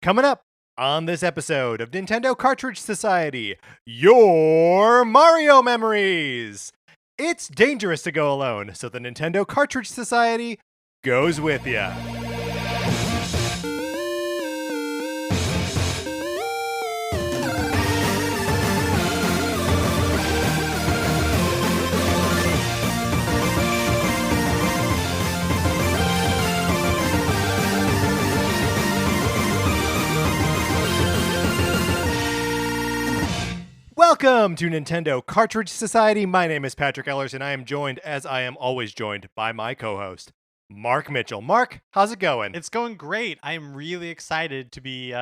Coming up on this episode of Nintendo Cartridge Society, your Mario memories. It's dangerous to go alone, so the Nintendo Cartridge Society goes with ya. Welcome to Nintendo Cartridge Society. My name is Patrick Ellers, and I am joined, as I am always joined, by my co-host, Mark Mitchell. Mark, how's it going? It's going great. I am really excited to be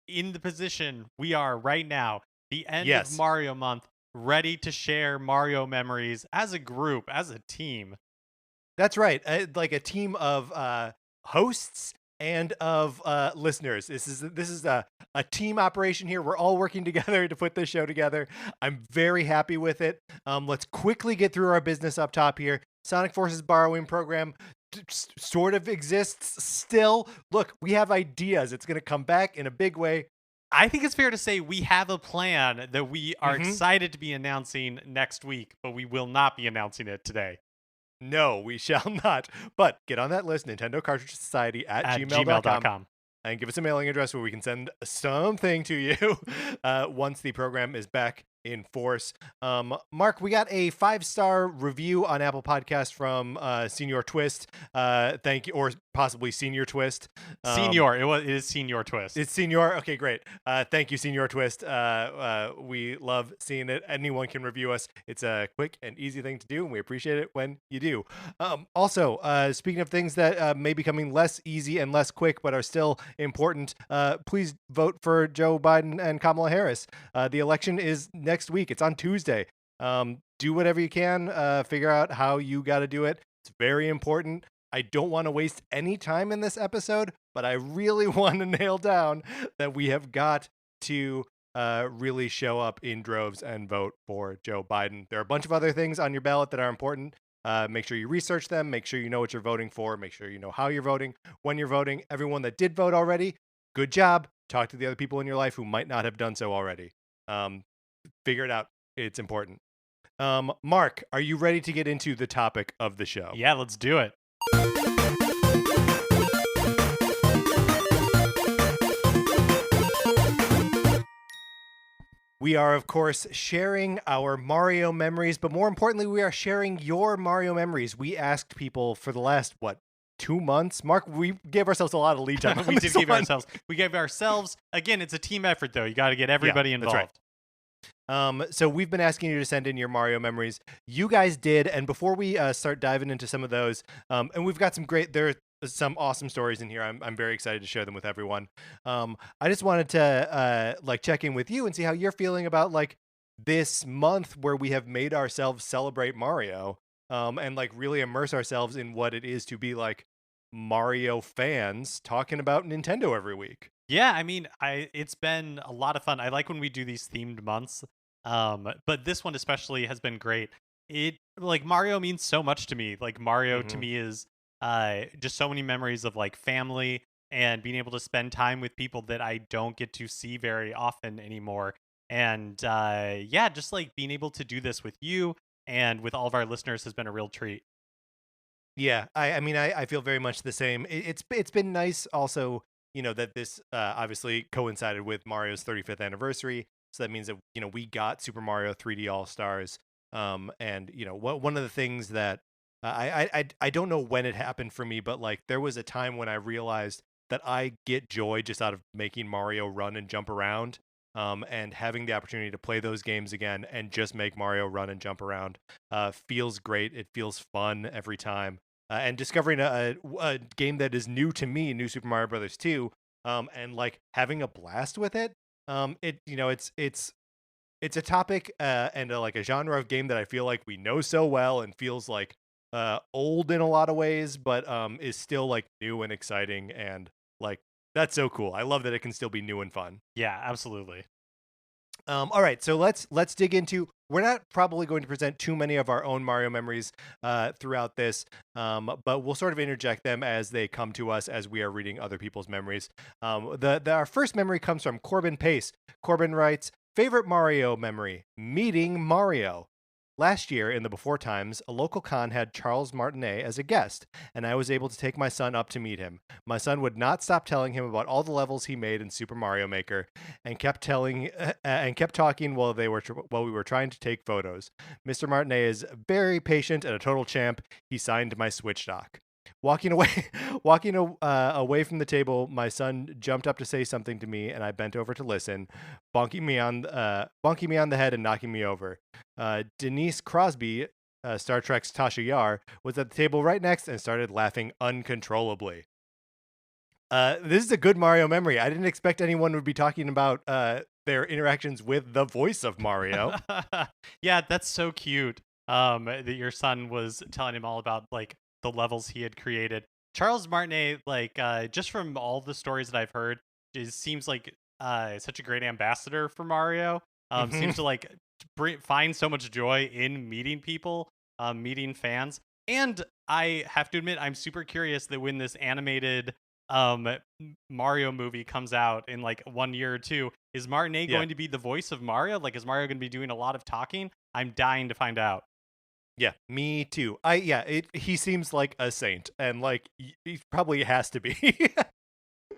in the position we are right now, the end of Mario month, ready to share Mario memories as a group, as a team. That's right. Like a team of hosts and of listeners. This is a team operation here. We're all working together to put this show together. I'm very happy with it. Let's quickly get through our business up top here. Sonic Forces borrowing program sort of exists still. Look, we have ideas. It's going to come back in a big way. I think it's fair to say we have a plan that we are excited to be announcing next week, but we will not be announcing it today. No, we shall not. But get on that list, Nintendo Cartridge Society at gmail.com. And give us a mailing address where we can send something to you once the program is back in force. Mark, we got a 5-star review on Apple Podcast from Senior Twist. Thank you, or possibly Senior Twist. Senior, it is Senior Twist. It's Senior. Okay, great. Thank you, Senior Twist. We love seeing it. Anyone can review us. It's a quick and easy thing to do, and we appreciate it when you do. Also, speaking of things that may be becoming less easy and less quick, but are still important, please vote for Joe Biden and Kamala Harris. The election is next week. It's on Tuesday. Do whatever you can. Figure out how you got to do it. It's very important. I don't want to waste any time in this episode, but I really want to nail down that we have got to really show up in droves and vote for Joe Biden. There are a bunch of other things on your ballot that are important. Make sure you research them. Make sure you know what you're voting for. Make sure you know how you're voting, when you're voting. Everyone that did vote already, good job. Talk to the other people in your life who might not have done so already. Figure it out. It's important. Mark, are you ready to get into the topic of the show? Yeah, let's do it. We are, of course, sharing our Mario memories, but more importantly, we are sharing your Mario memories. We asked people for the last, 2 months? Mark, we gave ourselves a lot of lead time. We gave ourselves, again, it's a team effort, though. You got to get everybody involved. That's right. So we've been asking you to send in your Mario memories. You guys did, and before we start diving into some of those, and we've got there are some awesome stories in here. I'm very excited to share them with everyone. I just wanted to check in with you and see how you're feeling about this month where we have made ourselves celebrate Mario, and really immerse ourselves in what it is to be Mario fans talking about Nintendo every week. Yeah, I mean, it's been a lot of fun. I like when we do these themed months, but this one especially has been great. Mario means so much to me. Mario to me is just so many memories of family and being able to spend time with people that I don't get to see very often anymore. And just being able to do this with you and with all of our listeners has been a real treat. Yeah, I feel very much the same. It's been nice also, that this obviously coincided with Mario's 35th anniversary. So that means that, we got Super Mario 3D All-Stars. And, one of the things that I don't know when it happened for me, but there was a time when I realized that I get joy just out of making Mario run and jump around, and having the opportunity to play those games again and just make Mario run and jump around feels great. It feels fun every time. And discovering a game that is new to me, New Super Mario Brothers 2, and having a blast with it. It's a topic and a genre of game that I feel like we know so well and feels old in a lot of ways, but is still new and exciting, and that's so cool. I love that it can still be new and fun. Yeah, absolutely. All right, so let's dig into we're not probably going to present too many of our own Mario memories throughout this, but we'll sort of interject them as they come to us as we are reading other people's memories. Our first memory comes from Corbin Pace. Corbin writes, favorite Mario memory, meeting Mario. Last year, in the before times, a local con had Charles Martinet as a guest, and I was able to take my son up to meet him. My son would not stop telling him about all the levels he made in Super Mario Maker, and kept talking while we were trying to take photos. Mr. Martinet is very patient and a total champ. He signed my Switch dock. Walking away, away from the table, my son jumped up to say something to me, and I bent over to listen, bonking me on the head and knocking me over. Denise Crosby, Star Trek's Tasha Yar, was at the table right next and started laughing uncontrollably. This is a good Mario memory. I didn't expect anyone would be talking about their interactions with the voice of Mario. Yeah, that's so cute. That your son was telling him all about like the levels he had created. Charles Martinet, like just from all the stories that I've heard, seems like such a great ambassador for Mario. Seems to like find so much joy in meeting people, meeting fans. And I have to admit, I'm super curious that when this animated Mario movie comes out in like 1 year or two, is Martinet going to be the voice of Mario? Like, is Mario going to be doing a lot of talking? I'm dying to find out. Yeah, me too. He seems like a saint, and like he probably has to be. All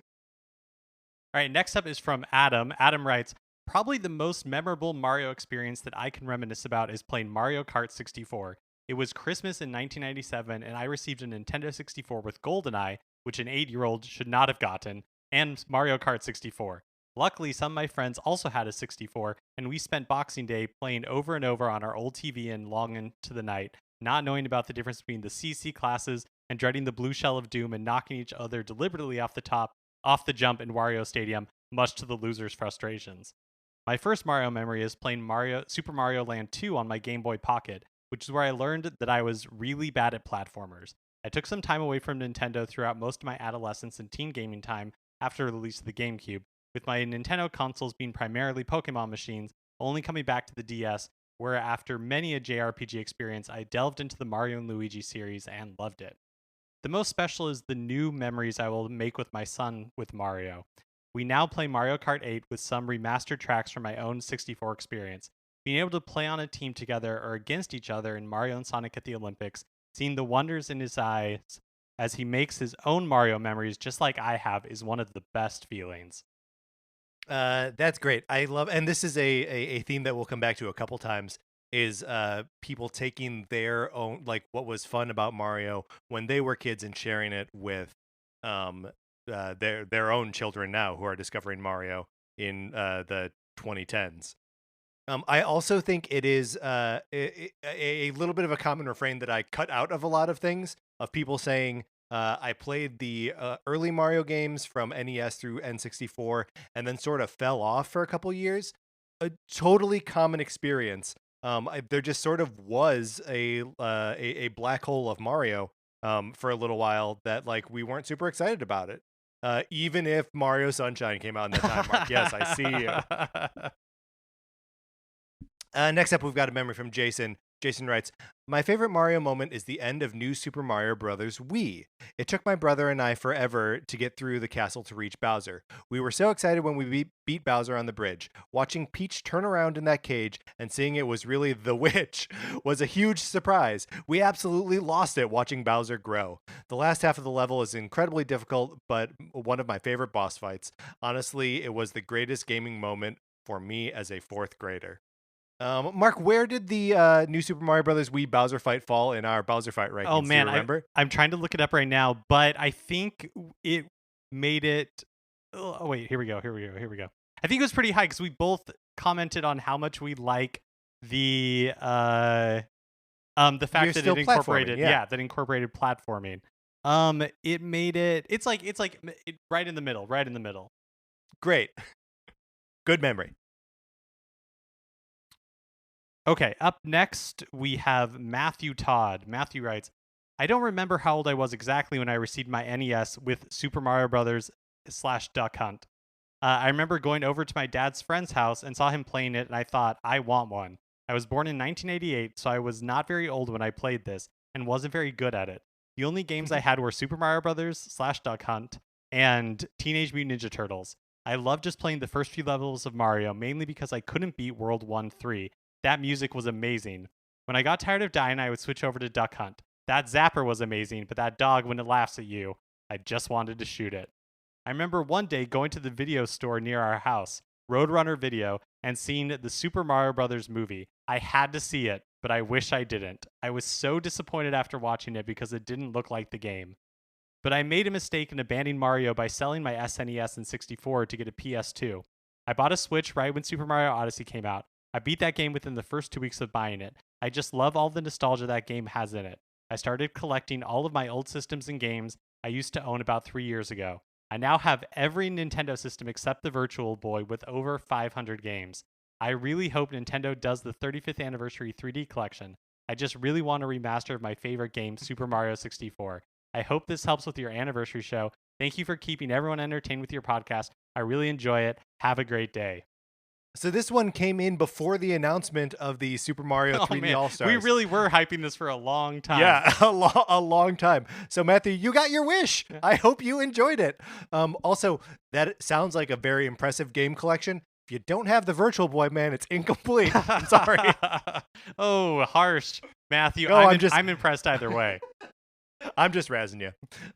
right, next up is from Adam. Adam writes, probably the most memorable Mario experience that I can reminisce about is playing Mario Kart 64. It was Christmas in 1997, and I received a Nintendo 64 with GoldenEye, which an 8-year-old should not have gotten, and Mario Kart 64. Luckily, some of my friends also had a 64, and we spent Boxing Day playing over and over on our old TV and long into the night, not knowing about the difference between the CC classes and dreading the blue shell of doom and knocking each other deliberately off the jump in Wario Stadium, much to the losers' frustrations. My first Mario memory is playing Super Mario Land 2 on my Game Boy Pocket, which is where I learned that I was really bad at platformers. I took some time away from Nintendo throughout most of my adolescence and teen gaming time after the release of the GameCube, with my Nintendo consoles being primarily Pokemon machines, only coming back to the DS, where after many a JRPG experience, I delved into the Mario and Luigi series and loved it. The most special is the new memories I will make with my son with Mario. We now play Mario Kart 8 with some remastered tracks from my own 64 experience. Being able to play on a team together or against each other in Mario and Sonic at the Olympics, seeing the wonders in his eyes as he makes his own Mario memories just like I have is one of the best feelings. That's great. I love, and this is a theme that we'll come back to a couple times, is people taking their own, like what was fun about Mario when they were kids and sharing it with their own children now who are discovering Mario in the 2010s. I also think it is a little bit of a common refrain that I cut out of a lot of things, of people saying, I played the early Mario games from NES through N64 and then sort of fell off for a couple years. A totally common experience. There just sort of was a black hole of Mario for a little while that like we weren't super excited about it. Even if Mario Sunshine came out in that time, Mark. Yes, I see you. Next up, we've got a memory from Jason. Jason writes, my favorite Mario moment is the end of New Super Mario Bros. Wii. It took my brother and I forever to get through the castle to reach Bowser. We were so excited when we beat Bowser on the bridge. Watching Peach turn around in that cage and seeing it was really the witch was a huge surprise. We absolutely lost it watching Bowser grow. The last half of the level is incredibly difficult, but one of my favorite boss fights. Honestly, it was the greatest gaming moment for me as a 4th grader. Mark, where did the new Super Mario Brothers Wii Bowser fight fall in our Bowser fight rankings? Oh man, do you remember? I'm trying to look it up right now, but I think it made it. Oh wait, here we go. I think it was pretty high because we both commented on how much we like the fact that it incorporated, that incorporated platforming. It made it. It's like right in the middle. Great, good memory. Okay, up next, we have Matthew Todd. Matthew writes, I don't remember how old I was exactly when I received my NES with Super Mario Brothers / Duck Hunt. I remember going over to my dad's friend's house and saw him playing it, and I thought, I want one. I was born in 1988, so I was not very old when I played this and wasn't very good at it. The only games I had were Super Mario Brothers / Duck Hunt and Teenage Mutant Ninja Turtles. I loved just playing the first few levels of Mario, mainly because I couldn't beat World 1-3. That music was amazing. When I got tired of dying, I would switch over to Duck Hunt. That zapper was amazing, but that dog, when it laughs at you, I just wanted to shoot it. I remember one day going to the video store near our house, Roadrunner Video, and seeing the Super Mario Brothers movie. I had to see it, but I wish I didn't. I was so disappointed after watching it because it didn't look like the game. But I made a mistake in abandoning Mario by selling my SNES and 64 to get a PS2. I bought a Switch right when Super Mario Odyssey came out. I beat that game within the first 2 weeks of buying it. I just love all the nostalgia that game has in it. I started collecting all of my old systems and games I used to own about 3 years ago. I now have every Nintendo system except the Virtual Boy with over 500 games. I really hope Nintendo does the 35th anniversary 3D collection. I just really want a remaster of my favorite game, Super Mario 64. I hope this helps with your anniversary show. Thank you for keeping everyone entertained with your podcast. I really enjoy it. Have a great day. So this one came in before the announcement of the Super Mario 3D All-Stars. We really were hyping this for a long time. Yeah, a long time. So Matthew, you got your wish. I hope you enjoyed it. Also, that sounds like a very impressive game collection. If you don't have the Virtual Boy, man, it's incomplete. I'm sorry. Oh, harsh. Matthew, No, I'm impressed either way. I'm just razzing you.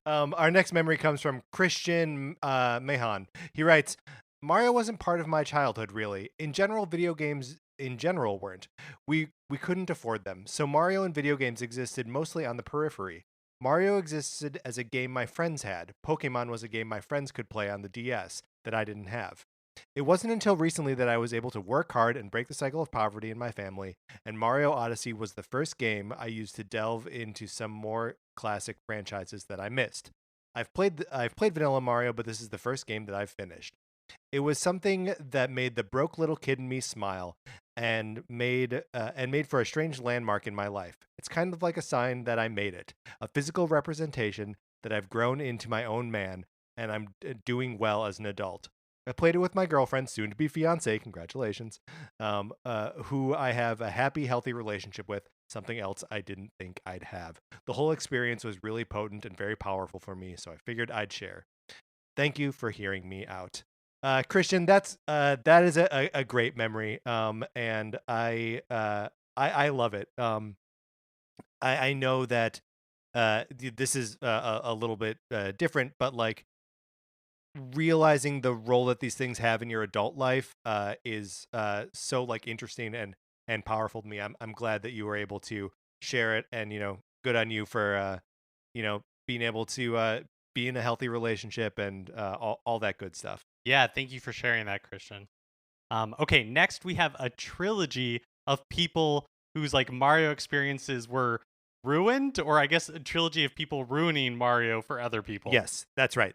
Our next memory comes from Christian Mahan. He writes, Mario wasn't part of my childhood, really. In general, video games in general weren't. We couldn't afford them, so Mario and video games existed mostly on the periphery. Mario existed as a game my friends had. Pokemon was a game my friends could play on the DS that I didn't have. It wasn't until recently that I was able to work hard and break the cycle of poverty in my family, and Mario Odyssey was the first game I used to delve into some more classic franchises that I missed. I've played Vanilla Mario, but this is the first game that I've finished. It was something that made the broke little kid in me smile and made for a strange landmark in my life. It's kind of like a sign that I made it, a physical representation that I've grown into my own man, and I'm doing well as an adult. I played it with my girlfriend, soon to be fiance, congratulations, who I have a happy, healthy relationship with, something else I didn't think I'd have. The whole experience was really potent and very powerful for me, so I figured I'd share. Thank you for hearing me out. Christian, that is a great memory, and I love it. I know that this is a little bit different, but like, realizing the role that these things have in your adult life is so like interesting and powerful to me. I'm glad that you were able to share it, and good on you for being able to be in a healthy relationship and all that good stuff. Yeah, thank you for sharing that, Christian. Okay, next we have a trilogy of people whose like Mario experiences were ruined, or I guess a trilogy of people ruining Mario for other people. Yes, that's right.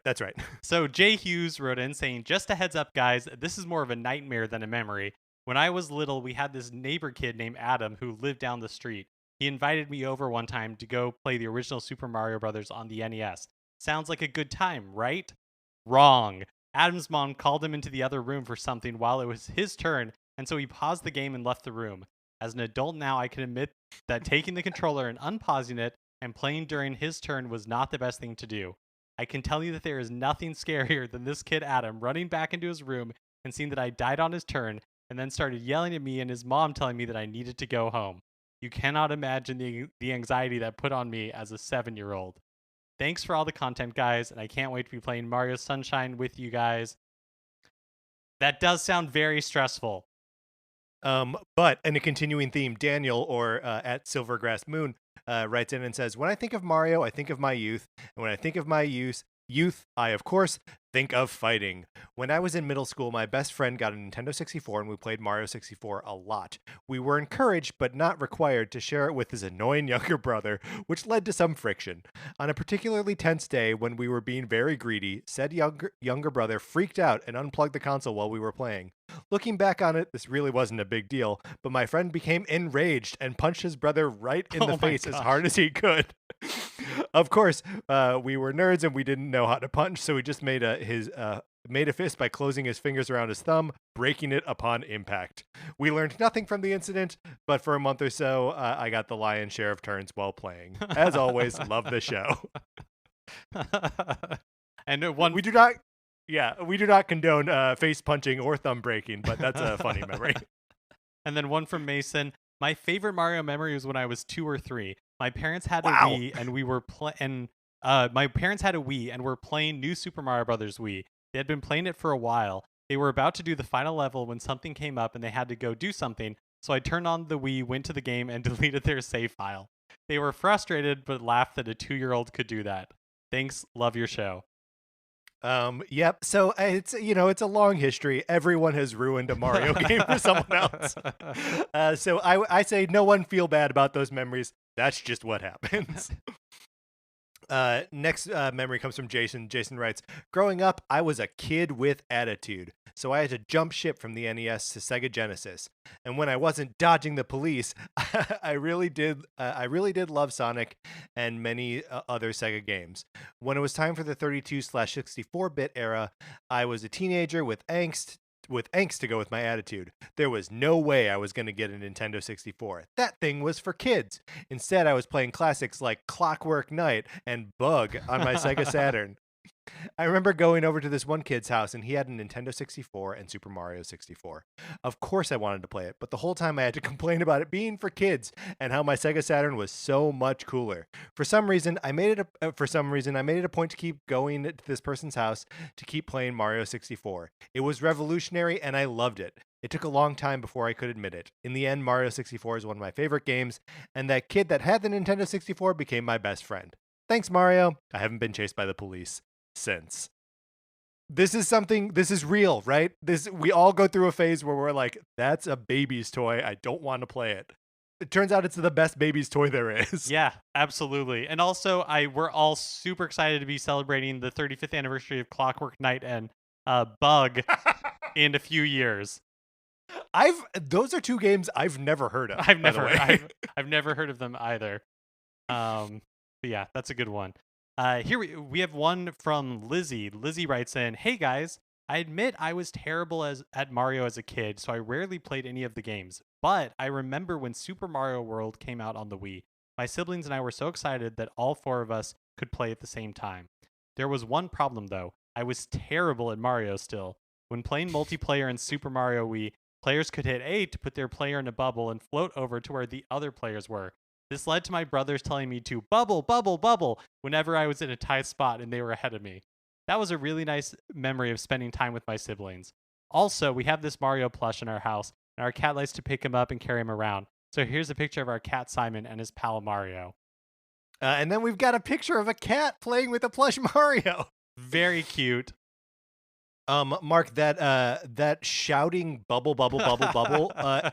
So Jay Hughes wrote in saying, just a heads up, guys, this is more of a nightmare than a memory. When I was little, we had this neighbor kid named Adam who lived down the street. He invited me over one time to go play the original Super Mario Brothers on the NES. Sounds like a good time, right? Wrong. Adam's mom called him into the other room for something while it was his turn, and so he paused the game and left the room. As an adult now, I can admit that taking the controller and unpausing it and playing during his turn was not the best thing to do. I can tell you that there is nothing scarier than this kid Adam running back into his room and seeing that I died on his turn, and then started yelling at me and his mom telling me that I needed to go home. You cannot imagine the anxiety that put on me as a 7-year-old. Thanks for all the content, guys, and I can't wait to be playing Mario Sunshine with you guys. That does sound very stressful. But in a continuing theme, Daniel, or at Silvergrass Moon, writes in and says, when I think of Mario, I think of my youth. And when I think of my youth, I, of course, think of fighting. When I was in middle school, my best friend got a Nintendo 64 and we played Mario 64 a lot. We were encouraged, but not required, to share it with his annoying younger brother, which led to some friction. On a particularly tense day when we were being very greedy, said younger brother freaked out and unplugged the console while we were playing. Looking back on it, this really wasn't a big deal, but my friend became enraged and punched his brother right in the face as hard as he could. Of course, we were nerds and we didn't know how to punch, so we just made made a fist by closing his fingers around his thumb, breaking it upon impact. We learned nothing from the incident, but for a month or so, I got the lion's share of turns while playing. As always, love the show. And one We do not, yeah, we do not condone face punching or thumb breaking, but that's a funny memory. And then one from Mason. My favorite Mario memory was when I was 2 or 3. My parents had a Wow. Wii, and we were my parents had a Wii and were playing New Super Mario Brothers Wii. They had been playing it for a while. They were about to do the final level when something came up and they had to go do something. So I turned on the Wii, went to the game, and deleted their save file. They were frustrated but laughed that a 2-year-old could do that. Thanks, love your show. Yep. So it's it's a long history. Everyone has ruined a Mario game for someone else. So I say no one feel bad about those memories. That's just what happens. Next memory comes from Jason. Jason writes, growing up, I was a kid with attitude, so I had to jump ship from the NES to Sega Genesis. And when I wasn't dodging the police, I really did love Sonic and many other Sega games. When it was time for the 32/64-bit era, I was a teenager with angst to go with my attitude. There was no way I was going to get a Nintendo 64. That thing was for kids. Instead, I was playing classics like Clockwork Knight and Bug on my Sega Saturn. I remember going over to this one kid's house and he had a Nintendo 64 and Super Mario 64. Of course I wanted to play it, but the whole time I had to complain about it being for kids and how my Sega Saturn was so much cooler. For some reason, I made it a point to keep going to this person's house to keep playing Mario 64. It was revolutionary and I loved it. It took a long time before I could admit it. In the end, Mario 64 is one of my favorite games, and that kid that had the Nintendo 64 became my best friend. Thanks, Mario. I haven't been chased by the police since. This is real, right? We all go through a phase where we're like, that's a baby's toy. I don't want to play it. It turns out it's the best baby's toy there is. Yeah, absolutely. And also, we're all super excited to be celebrating the 35th anniversary of Clockwork Knight and Bug in a few years. Those are two games I've never heard of. I've never heard of them either. But yeah, that's a good one. Here we have one from Lizzie. Lizzie writes in, "Hey guys, I admit I was terrible at Mario as a kid, so I rarely played any of the games. But I remember when Super Mario World came out on the Wii. My siblings and I were so excited that all 4 of us could play at the same time. There was one problem though. I was terrible at Mario still. When playing multiplayer in Super Mario Wii, players could hit A to put their player in a bubble and float over to where the other players were. This led to my brothers telling me to bubble, bubble, bubble whenever I was in a tight spot and they were ahead of me. That was a really nice memory of spending time with my siblings. Also, we have this Mario plush in our house, and our cat likes to pick him up and carry him around. So here's a picture of our cat Simon and his pal Mario." And then we've got a picture of a cat playing with a plush Mario. Very cute. Mark, that shouting bubble, bubble, bubble, bubble,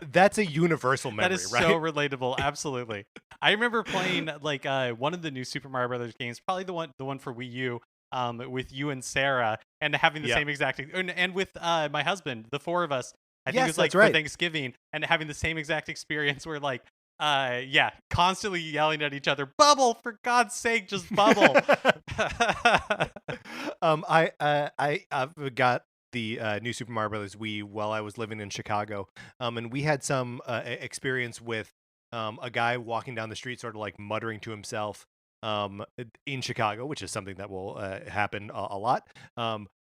that's a universal memory, that is right? so relatable. Absolutely. I remember playing like one of the new Super Mario Brothers games, probably the one for Wii U, with you and Sarah, and having the same exact, and with my husband, the 4 of us. I think it was like for Thanksgiving, and having the same exact experience where like, constantly yelling at each other, "Bubble, for God's sake, just bubble." I got the new Super Mario Brothers Wii while I was living in Chicago, and we had some experience with a guy walking down the street, sort of like muttering to himself, in Chicago, which is something that will happen a lot.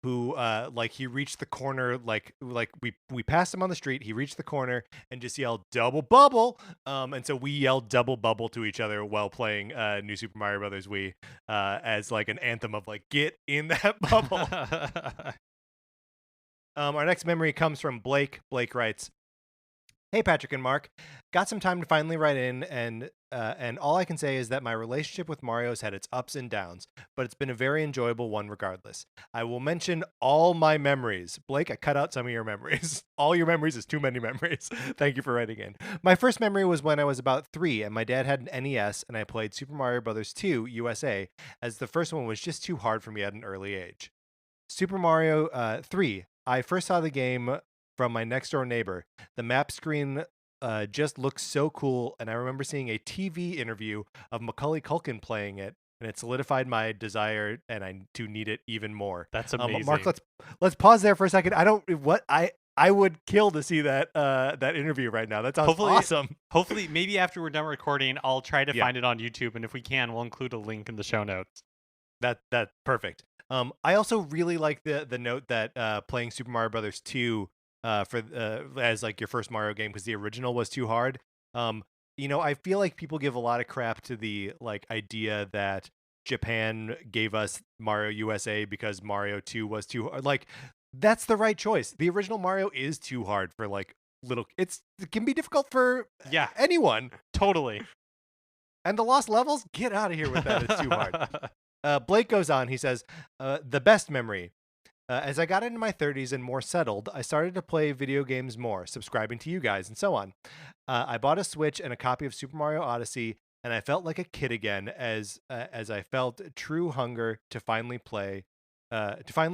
Who like he reached the corner, like we passed him on the street, he reached the corner and just yelled double bubble, and so we yelled double bubble to each other while playing new Super Mario Brothers Wii, as like an anthem of like, get in that bubble. Our next memory comes from Blake. Blake writes, "Hey Patrick and Mark, got some time to finally write in, and all I can say is that my relationship with Mario's had its ups and downs, but it's been a very enjoyable one regardless. I will mention all my memories." Blake, I cut out some of your memories. All your memories is too many memories. Thank you for writing in. "My first memory was when I was about 3 and my dad had an NES and I played Super Mario Bros. 2 USA, as the first one was just too hard for me at an early age. Super Mario 3, I first saw the game from my next door neighbor. The map screen just looks so cool, and I remember seeing a TV interview of Macaulay Culkin playing it and it solidified my desire and I to need it even more. That's Mark, amazing. let's pause there for a second. I would kill to see that interview right now. That sounds Hopefully, awesome. hopefully, maybe after we're done recording, I'll try to Yeah, find it on YouTube, and if we can, we'll include a link in the show notes. that perfect. I also really like the note that playing Super Mario Brothers 2 for as like your first Mario game because the original was too hard. Um, I feel like people give a lot of crap to the like idea that Japan gave us Mario USA because Mario 2 was too hard. Like that's the right choice. The original Mario is too hard for like it can be difficult for Yeah, anyone. totally. And the lost levels, get out of here with that. It's too hard. Blake goes on. He says, the best memory. As I got into my 30s and more settled, I started to play video games more, subscribing to you guys, and so on. I bought a Switch and a copy of Super Mario Odyssey, and I felt like a kid again as I felt true hunger to finally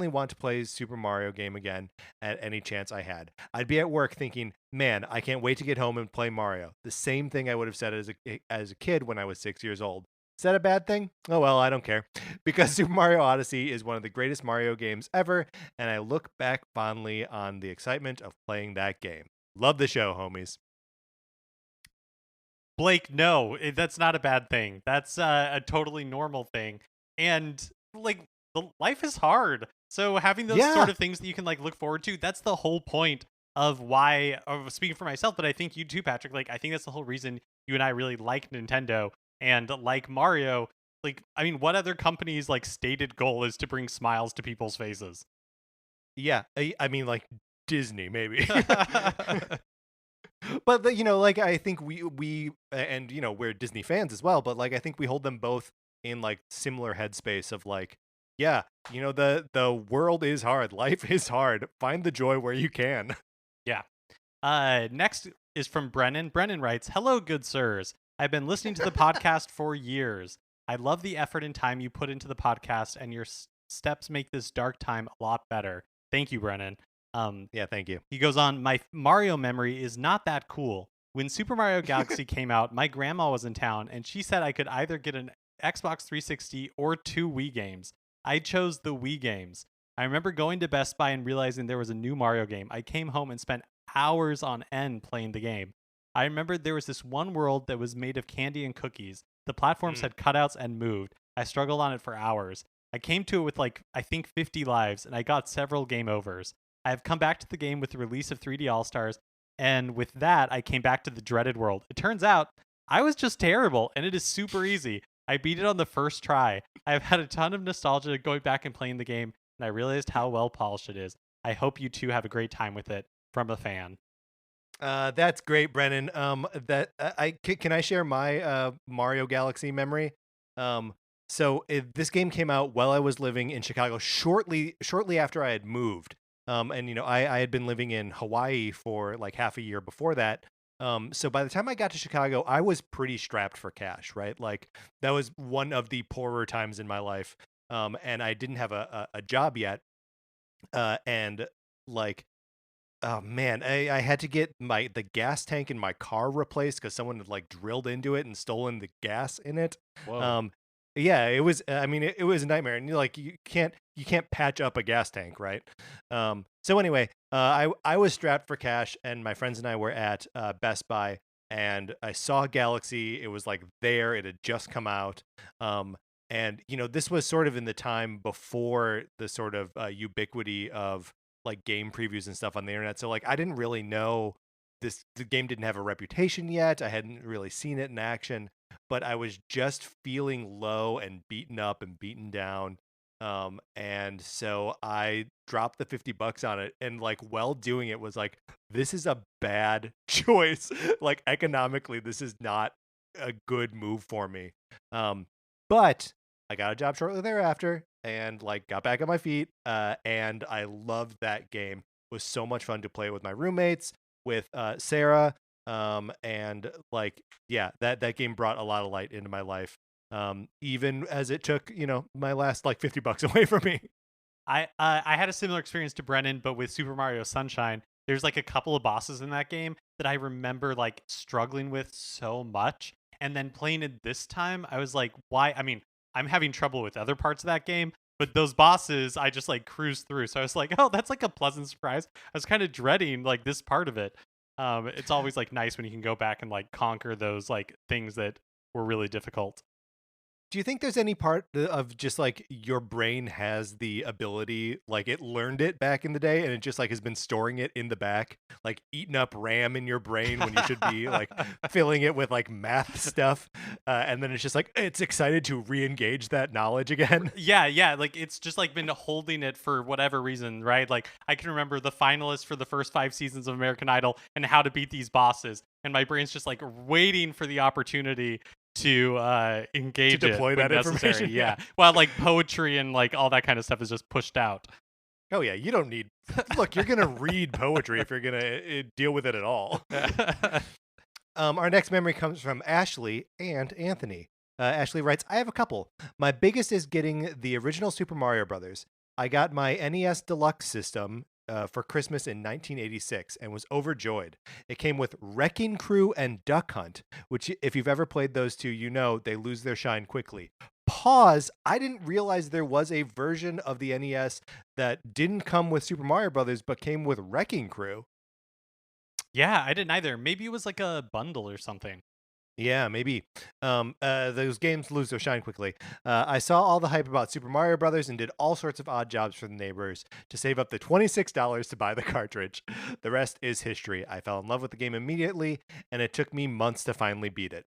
want to play Super Mario game again at any chance I had. I'd be at work thinking, "Man, I can't wait to get home and play Mario." The same thing I would have said as a kid when I was 6 years old. Is that a bad thing? Oh well, I don't care. Because Super Mario Odyssey is one of the greatest Mario games ever, and I look back fondly on the excitement of playing that game. Love the show, homies. Blake, no, that's not a bad thing. That's a totally normal thing. And like life is hard. So having those Yeah, sort of things that you can like look forward to, that's the whole point of why of speaking for myself, but I think you too, Patrick, like I think that's the whole reason you and I really like Nintendo and like Mario. Like I mean, what other company's like stated goal is to bring smiles to people's faces? yeah. I mean, like Disney, maybe. But like I think we and we're Disney fans as well, but like I think we hold them both in like similar headspace of like, yeah, the world is hard, life is hard. Find the joy where you can. Yeah. Next is from Brennan. Brennan writes, "Hello, good sirs. I've been listening to the podcast for years. I love the effort and time you put into the podcast, and your steps make this dark time a lot better. Thank you, Brennan." Yeah, thank you. He goes on, "My Mario memory is not that cool. When Super Mario Galaxy came out, my grandma was in town, and she said I could either get an Xbox 360 or two Wii games. I chose the Wii games. I remember going to Best Buy and realizing there was a new Mario game. I came home and spent hours on end playing the game. I remember there was this one world that was made of candy and cookies. The platforms Mm. had cutouts and moved. I struggled on it for hours. I came to it with like, I think 50 lives, and I got several game overs. I have come back to the game with the release of 3D All Stars, and with that, I came back to the dreaded world. It turns out I was just terrible, and it is super easy. I beat it on the first try. I have had a ton of nostalgia going back and playing the game, and I realized how well polished it is. I hope you two have a great time with it. From a fan." That's great, Brennan. Can I share my Mario Galaxy memory? This game came out while I was living in Chicago, shortly after I had moved. And I had been living in Hawaii for like half a year before that. So by the time I got to Chicago, I was pretty strapped for cash, right? Like that was one of the poorer times in my life. And I didn't have a job yet. And like Oh man, I had to get the gas tank in my car replaced because someone had like drilled into it and stolen the gas in it. Whoa. Um, yeah, it was. I mean, it was a nightmare, and you can't patch up a gas tank, right? So anyway, I was strapped for cash, and my friends and I were at Best Buy, and I saw Galaxy. It was like there. It had just come out. And this was sort of in the time before the sort of ubiquity of like game previews and stuff on the internet. So like I didn't really know the game didn't have a reputation yet. I hadn't really seen it in action, but I was just feeling low and beaten up and beaten down. And so I dropped the $50 on it, and like while doing it was like, this is a bad choice. Like economically, this is not a good move for me. But I got a job shortly thereafter and like got back on my feet. And I loved that game. It was so much fun to play with my roommates, with Sarah. And like, yeah, that game brought a lot of light into my life. Even as it took, my last like $50 away from me. I had a similar experience to Brennan, but with Super Mario Sunshine. There's like a couple of bosses in that game that I remember like struggling with so much, and then playing it this time, I was like, why? I mean, I'm having trouble with other parts of that game. But those bosses, I just like cruise through. So I was like, oh, that's like a pleasant surprise. I was kind of dreading like this part of it. It's always like nice when you can go back and like conquer those like things that were really difficult. Do you think there's any part of just like your brain has the ability, like it learned it back in the day and it just like has been storing it in the back, like eating up RAM in your brain when you should be like filling it with like math stuff? And then it's just like it's excited to re engage that knowledge again. Yeah, like it's just like been holding it for whatever reason, right? Like I can remember the finalists for the first 5 seasons of American Idol and how to beat these bosses, and my brain's just like waiting for the opportunity to To engage it deploy when that necessary. information. Yeah, while like poetry and like all that kind of stuff is just pushed out. Oh yeah, you don't need. Look, you're gonna read poetry if you're gonna deal with it at all. Our next memory comes from Ashley and Anthony. Ashley writes, I have a couple. My biggest is getting the original Super Mario Brothers. I got my NES Deluxe system for Christmas in 1986 and was overjoyed. It came with Wrecking Crew and Duck Hunt, which, if you've ever played those two, you know they lose their shine quickly. Pause. I didn't realize there was a version of the NES that didn't come with Super Mario Brothers, but came with Wrecking Crew. Yeah, I didn't either. Maybe it was like a bundle or something. Yeah, maybe. Those games lose their shine quickly. I saw all the hype about Super Mario Brothers and did all sorts of odd jobs for the neighbors to save up the $26 to buy the cartridge. The rest is history. I fell in love with the game immediately, and it took me months to finally beat it.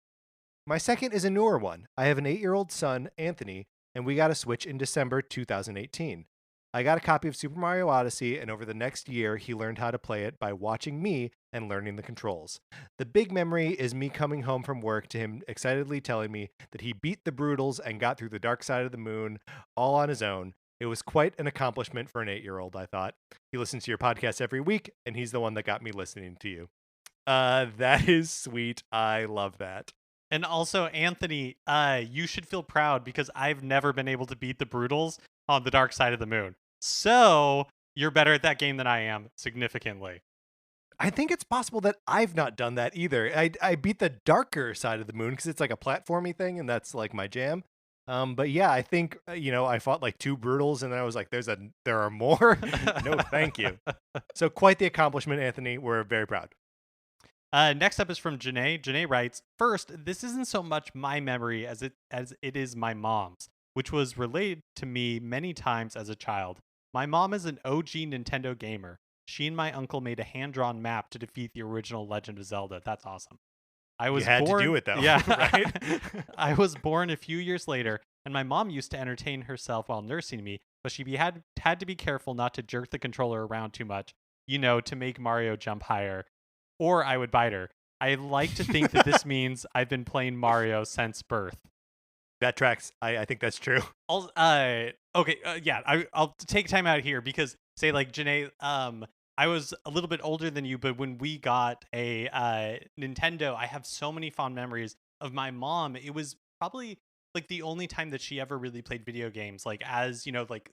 My second is a newer one. I have an 8-year-old son, Anthony, and we got a Switch in December 2018. I got a copy of Super Mario Odyssey, and over the next year, he learned how to play it by watching me and learning the controls. The big memory is me coming home from work to him excitedly telling me that he beat the Brutals and got through the dark side of the moon all on his own. It was quite an accomplishment for an 8-year-old, I thought. He listens to your podcast every week, and he's the one that got me listening to you. That is sweet. I love that. And also, Anthony, you should feel proud because I've never been able to beat the Brutals on the dark side of the moon. So you're better at that game than I am, significantly. I think it's possible that I've not done that either. I beat the darker side of the moon because it's like a platformy thing, and that's like my jam. But yeah, I think I fought like 2 Brutals, and then I was like, there are more. No, thank you. So quite the accomplishment, Anthony. We're very proud. Next up is from Janae. Janae writes, first, this isn't so much my memory as it is my mom's, which was relayed to me many times as a child. My mom is an OG Nintendo gamer. She and my uncle made a hand-drawn map to defeat the original Legend of Zelda. That's awesome. I was you had born, to do it though, yeah, right? I was born a few years later, and my mom used to entertain herself while nursing me, but she had to be careful not to jerk the controller around too much, to make Mario jump higher, or I would bite her. I like to think that this means I've been playing Mario since birth. That tracks. I think that's true. Okay, yeah, I'll take time out here because, say, like, Janae, I was a little bit older than you, but when we got a Nintendo, I have so many fond memories of my mom. It was probably like the only time that she ever really played video games. Like, as like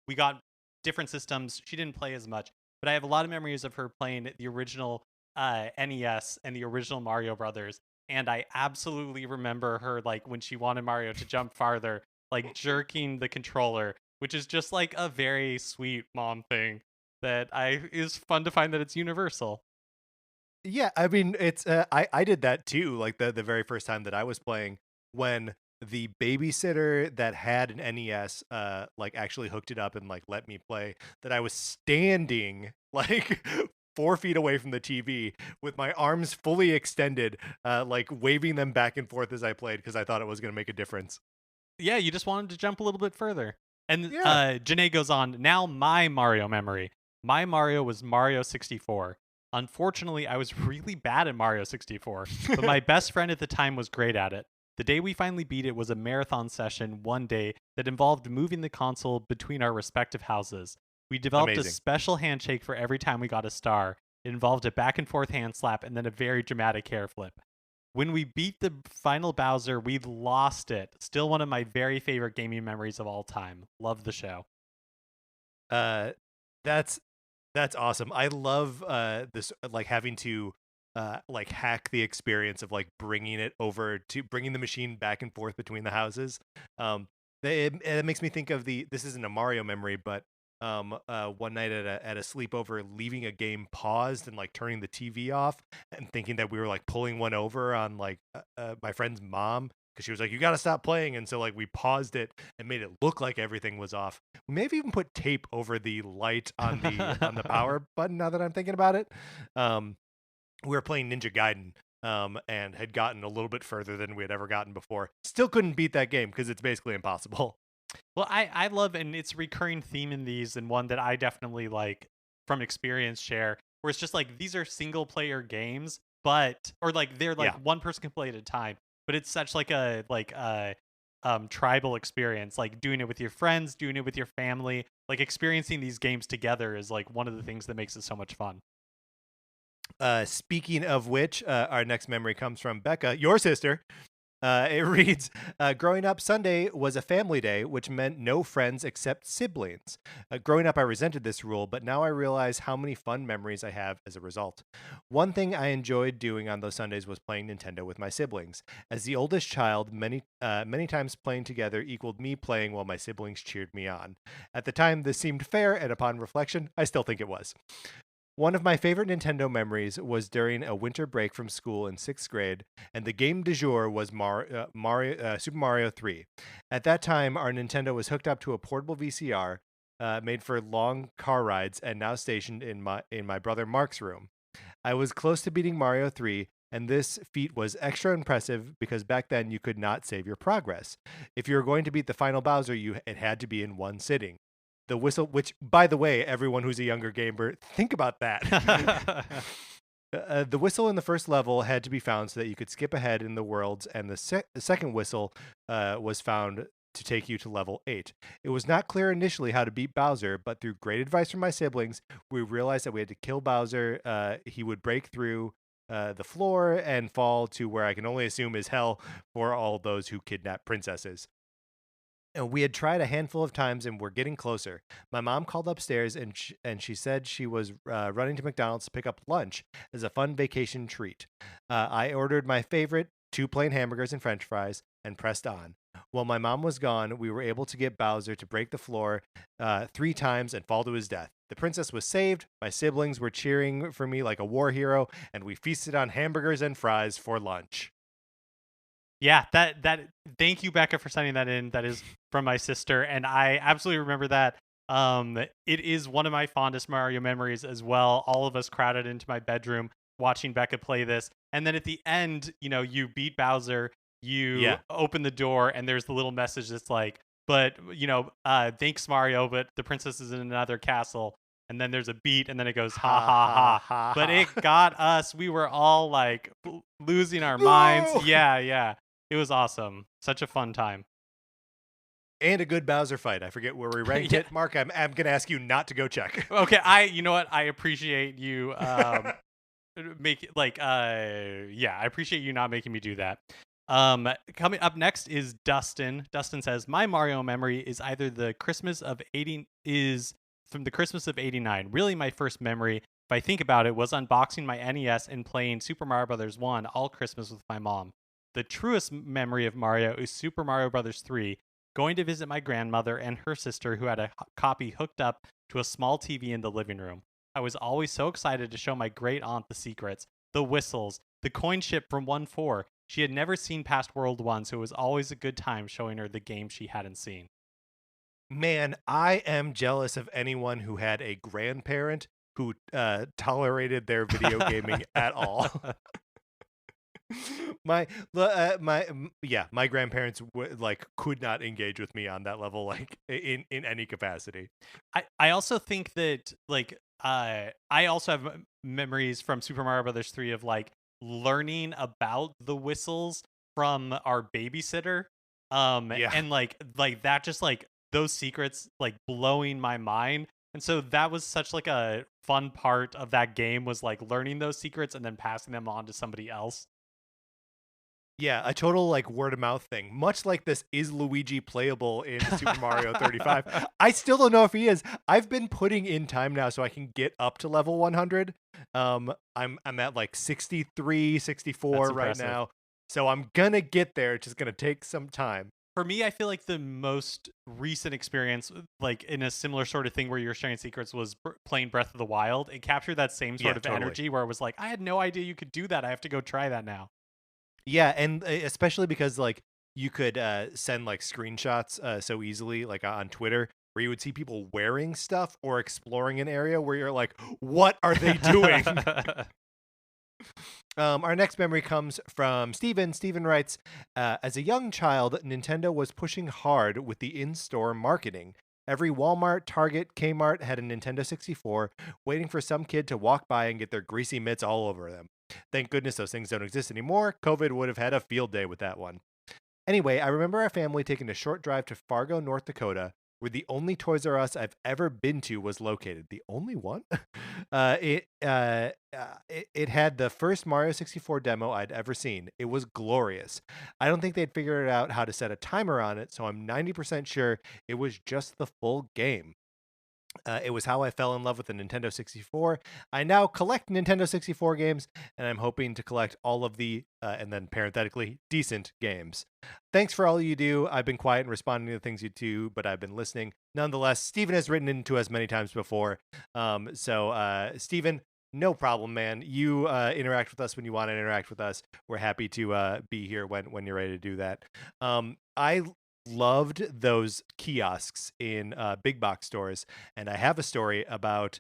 we got different systems, she didn't play as much, but I have a lot of memories of her playing the original NES and the original Mario Brothers. And I absolutely remember her, like, when she wanted Mario to jump farther, like jerking the controller, which is just like a very sweet mom thing that is fun to find that it's universal. Yeah, I mean, it's I did that too. Like the very first time that I was playing, when the babysitter that had an NES like actually hooked it up and like let me play, that I was standing like 4 feet away from the TV with my arms fully extended, like waving them back and forth as I played because I thought it was going to make a difference. Yeah, you just wanted to jump a little bit further. And Yeah. Janae goes on, now my Mario memory. My Mario was Mario 64. Unfortunately, I was really bad at Mario 64, but my best friend at the time was great at it. The day we finally beat it was a marathon session one day that involved moving the console between our respective houses. We developed Amazing. a special handshake for every time we got a star. It involved a back and forth hand slap and then a very dramatic hair flip. When we beat the final Bowser, we lost it. Still one of my very favorite gaming memories of all time. Love the show. Uh, that's That's awesome. I love this like having to like hack the experience of like bringing the machine back and forth between the houses. It makes me think of this isn't a Mario memory, but one night at a sleepover, leaving a game paused and like turning the TV off and thinking that we were like pulling one over on like my friend's mom because she was like, "You got to stop playing," and so like we paused it and made it look like everything was off. We may have even put tape over the light on the power button. Now that I'm thinking about it, um, we were playing Ninja Gaiden. And had gotten a little bit further than we had ever gotten before. Still couldn't beat that game because it's basically impossible. Well, I love, and it's a recurring theme in these, and one that I definitely like from experience share, where it's just like these are single player games, but or like they're like Yeah. one person can play at a time, but it's such like a tribal experience, like doing it with your friends, doing it with your family, like experiencing these games together is like one of the things that makes it so much fun. Speaking of which, our next memory comes from Becca, your sister. It reads, growing up, Sunday was a family day, which meant no friends except siblings. Growing up, I resented this rule, but now I realize how many fun memories I have as a result. One thing I enjoyed doing on those Sundays was playing Nintendo with my siblings. As the oldest child, many times playing together equaled me playing while my siblings cheered me on. At the time, this seemed fair, and upon reflection, I still think it was. One of my favorite Nintendo memories was during a winter break from school in sixth grade, and the game du jour was Super Mario 3. At that time, our Nintendo was hooked up to a portable VCR made for long car rides and now stationed in my brother Mark's room. I was close to beating Mario 3, and this feat was extra impressive because back then you could not save your progress. If you were going to beat the final Bowser, it had to be in one sitting. The whistle, which, by the way, everyone who's a younger gamer, think about that. The whistle in the first level had to be found so that you could skip ahead in the worlds, and the second whistle was found to take you to level 8. It was not clear initially how to beat Bowser, but through great advice from my siblings, we realized that we had to kill Bowser. He would break through the floor and fall to where I can only assume is hell for all those who kidnap princesses. And we had tried a handful of times and were getting closer. My mom called upstairs and she said she was running to McDonald's to pick up lunch as a fun vacation treat. I ordered my favorite, 2 plain hamburgers and french fries, and pressed on. While my mom was gone, we were able to get Bowser to break the floor 3 times and fall to his death. The princess was saved, my siblings were cheering for me like a war hero, and we feasted on hamburgers and fries for lunch. Yeah, that thank you, Becca, for sending that in. That is from my sister, and I absolutely remember that. It is one of my fondest Mario memories as well. All of us crowded into my bedroom watching Becca play this. And then at the end, you beat Bowser, you Yeah. open the door, and there's the little message that's like, but thanks Mario, but the princess is in another castle. And then there's a beat, and then it goes ha ha ha. But it got us. We were all like losing our minds. No! Yeah. It was awesome. Such a fun time. And a good Bowser fight. I forget where we ranked Yeah. it. Mark, I'm going to ask you not to go check. Okay, you know what? I appreciate you I appreciate you not making me do that. Coming up next is Dustin. Dustin says, "My Mario memory is either the Christmas of 80 is from the Christmas of 89. Really my first memory, if I think about it, was unboxing my NES and playing Super Mario Brothers 1 all Christmas with my mom. The truest memory of Mario is Super Mario Brothers 3, going to visit my grandmother and her sister who had a copy hooked up to a small TV in the living room. I was always so excited to show my great aunt the secrets, the whistles, the coin ship from 1-4. She had never seen past World 1, so it was always a good time showing her the game she hadn't seen." Man, I am jealous of anyone who had a grandparent who tolerated their video gaming at all. My grandparents could not engage with me on that level, like in any capacity. I also think that I also have memories from Super Mario Brothers 3 of like learning about the whistles from our babysitter. Yeah. And like that just like those secrets like blowing my mind. And so that was such like a fun part of that game, was like learning those secrets and then passing them on to somebody else. Yeah, a total like word of mouth thing. Much like this, is Luigi playable in Super Mario 35? I still don't know if he is. I've been putting in time now so I can get up to level 100. I'm at like 63, 64 That's right impressive. now. So I'm gonna get there. It's just gonna take some time. For me, I feel like the most recent experience, like in a similar sort of thing where you're sharing secrets, was playing Breath of the Wild. It captured that same sort Yeah, of totally. energy where it was like, I had no idea you could do that. I have to go try that now. Yeah, and especially because like you could send like screenshots so easily, like on Twitter, where you would see people wearing stuff or exploring an area where you're like, what are they doing? Our next memory comes from Steven. Steven writes, as a young child, Nintendo was pushing hard with the in-store marketing. Every Walmart, Target, Kmart had a Nintendo 64, waiting for some kid to walk by and get their greasy mitts all over them. Thank goodness those things don't exist anymore. COVID would have had a field day with that one. Anyway, I remember our family taking a short drive to Fargo, North Dakota, where the only Toys R Us I've ever been to was located. The only one? It had the first Mario 64 demo I'd ever seen. It was glorious. I don't think they'd figured out how to set a timer on it, so I'm 90% sure it was just the full game. It was how I fell in love with the Nintendo 64. I now collect Nintendo 64 games, and I'm hoping to collect all of the, and then parenthetically, decent games. Thanks for all you do. I've been quiet and responding to the things you do, but I've been listening. Nonetheless, Steven has written into us many times before. Steven, no problem, man. You interact with us when you want to interact with us. We're happy to be here when you're ready to do that. I loved those kiosks in big box stores, and I have a story about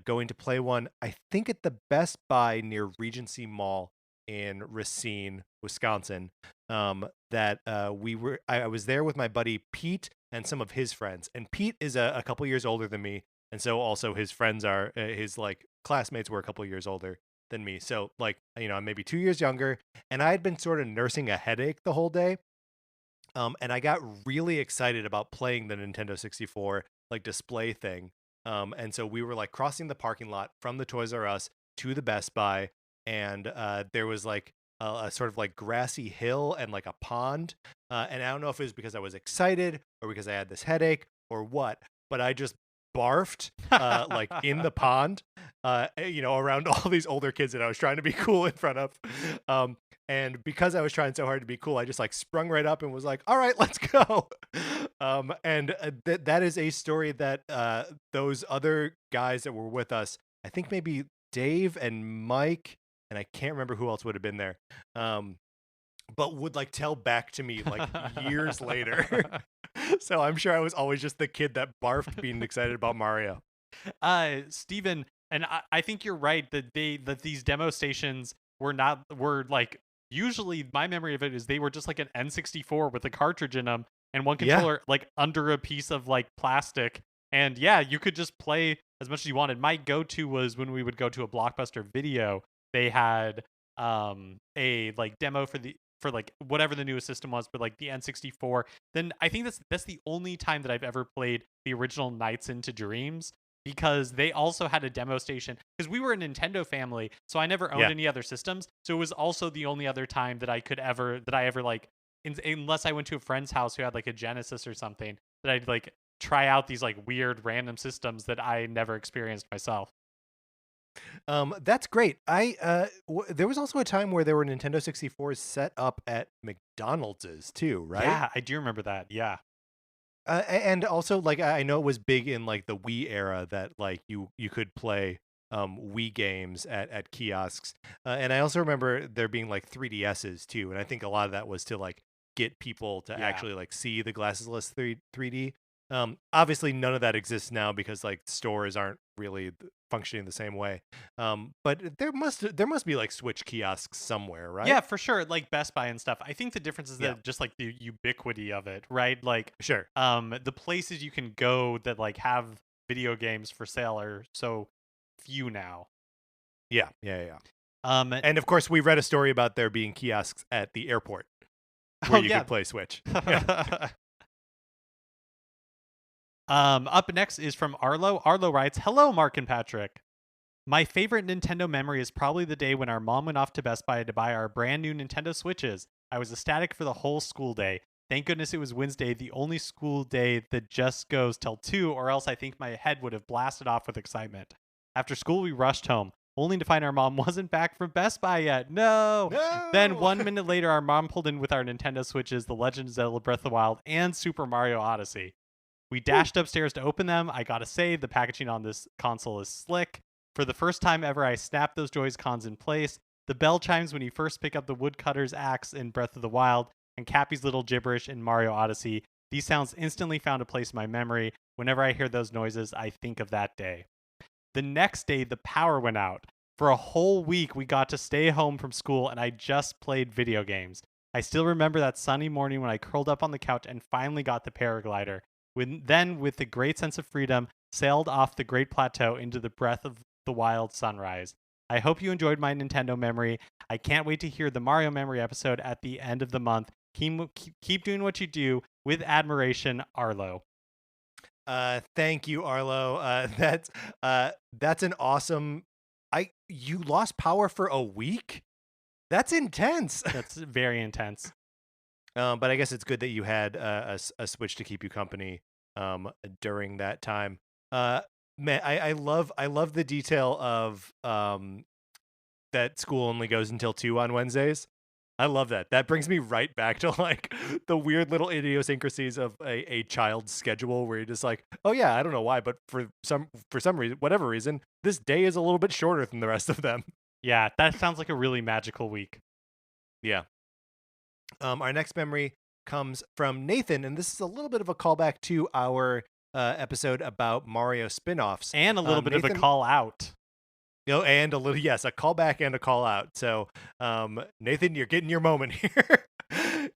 going to play one, I think at the Best Buy near Regency Mall in Racine, Wisconsin. That I was there with my buddy Pete and some of his friends, and Pete is a couple years older than me, and so also his friends are his like classmates were a couple years older than me, so like I'm maybe 2 years younger, and I had been sort of nursing a headache the whole day. And I got really excited about playing the Nintendo 64 like display thing. And so we were like crossing the parking lot from the Toys R Us to the Best Buy, and there was like a sort of like grassy hill and like a pond. And I don't know if it was because I was excited or because I had this headache or what, but I just barfed like in the pond, around all these older kids that I was trying to be cool in front of. And because I was trying so hard to be cool, I just like sprung right up and was like, all right, let's go. That is a story that those other guys that were with us, I think maybe Dave and Mike, and I can't remember who else would have been there, but would like tell back to me like years later. So I'm sure I was always just the kid that barfed being excited about Mario. Steven, and I think you're right that these demo stations were like, usually my memory of it is they were just like an N64 with a cartridge in them and one controller like under a piece of like plastic. And yeah, you could just play as much as you wanted. My go-to was when we would go to a Blockbuster Video, they had a like demo for like whatever the newest system was, but like the N64. Then I think that's the only time that I've ever played the original Nights into Dreams, because they also had a demo station, because we were a Nintendo family, so I never owned any other systems. So it was also the only other time that I ever like, unless I went to a friend's house who had like a Genesis or something, that I'd like try out these like weird random systems that I never experienced myself. That's great. There was also a time where there were Nintendo 64s set up at McDonald's too, right? Yeah, I do remember that. Yeah. And also like I know it was big in like the Wii era that like you could play Wii games at kiosks. And I also remember there being like 3DSs too, and I think a lot of that was to like get people to actually like see the glassesless 3D. Obviously none of that exists now because like stores aren't really functioning the same way. But there must be like Switch kiosks somewhere, right? Yeah, for sure. Like Best Buy and stuff. I think the difference is that just like the ubiquity of it, right? Like, sure. The places you can go that like have video games for sale are so few now. Yeah. And of course, we read a story about there being kiosks at the airport where you could play Switch. Yeah. Up next is from Arlo. Arlo writes, "Hello, Mark and Patrick. My favorite Nintendo memory is probably the day when our mom went off to Best Buy to buy our brand new Nintendo Switches. I was ecstatic for the whole school day. Thank goodness it was Wednesday, the only school day that just goes till 2, or else I think my head would have blasted off with excitement. After school, we rushed home. only to find our mom wasn't back from Best Buy yet. No. Then No. 1 minute later, our mom pulled in with our Nintendo Switches, The Legend of Zelda Breath of the Wild, and Super Mario Odyssey. We dashed upstairs to open them. I gotta say, the packaging on this console is slick. For the first time ever, I snapped those Joy-Cons in place. The bell chimes when you first pick up the woodcutter's axe in Breath of the Wild, and Cappy's little gibberish in Mario Odyssey. These sounds instantly found a place in my memory. Whenever I hear those noises, I think of that day. The next day, the power went out. For a whole week, we got to stay home from school, and I just played video games. I still remember that sunny morning when I curled up on the couch and finally got the paraglider. Then, with a great sense of freedom, sailed off the Great Plateau into the Breath of the Wild sunrise. I hope you enjoyed my Nintendo memory. I can't wait to hear the Mario memory episode at the end of the month. Keep doing what you do. With admiration, Arlo. Thank you, Arlo. That's an awesome. You lost power for a week? That's intense. That's very intense. But I guess it's good that you had a Switch to keep you company during that time. Man, I love the detail of that school only goes until 2 on Wednesdays. I love that. That brings me right back to like the weird little idiosyncrasies of a child's schedule where you're just like, oh yeah, I don't know why, but for some reason, whatever reason, this day is a little bit shorter than the rest of them. Yeah, that sounds like a really magical week. Yeah. Our next memory comes from Nathan, and this is a little bit of a callback to our episode about Mario spin-offs. And a little bit Nathan, of a call out. And a little, yes, a callback and a call out. So, Nathan, you're getting your moment here.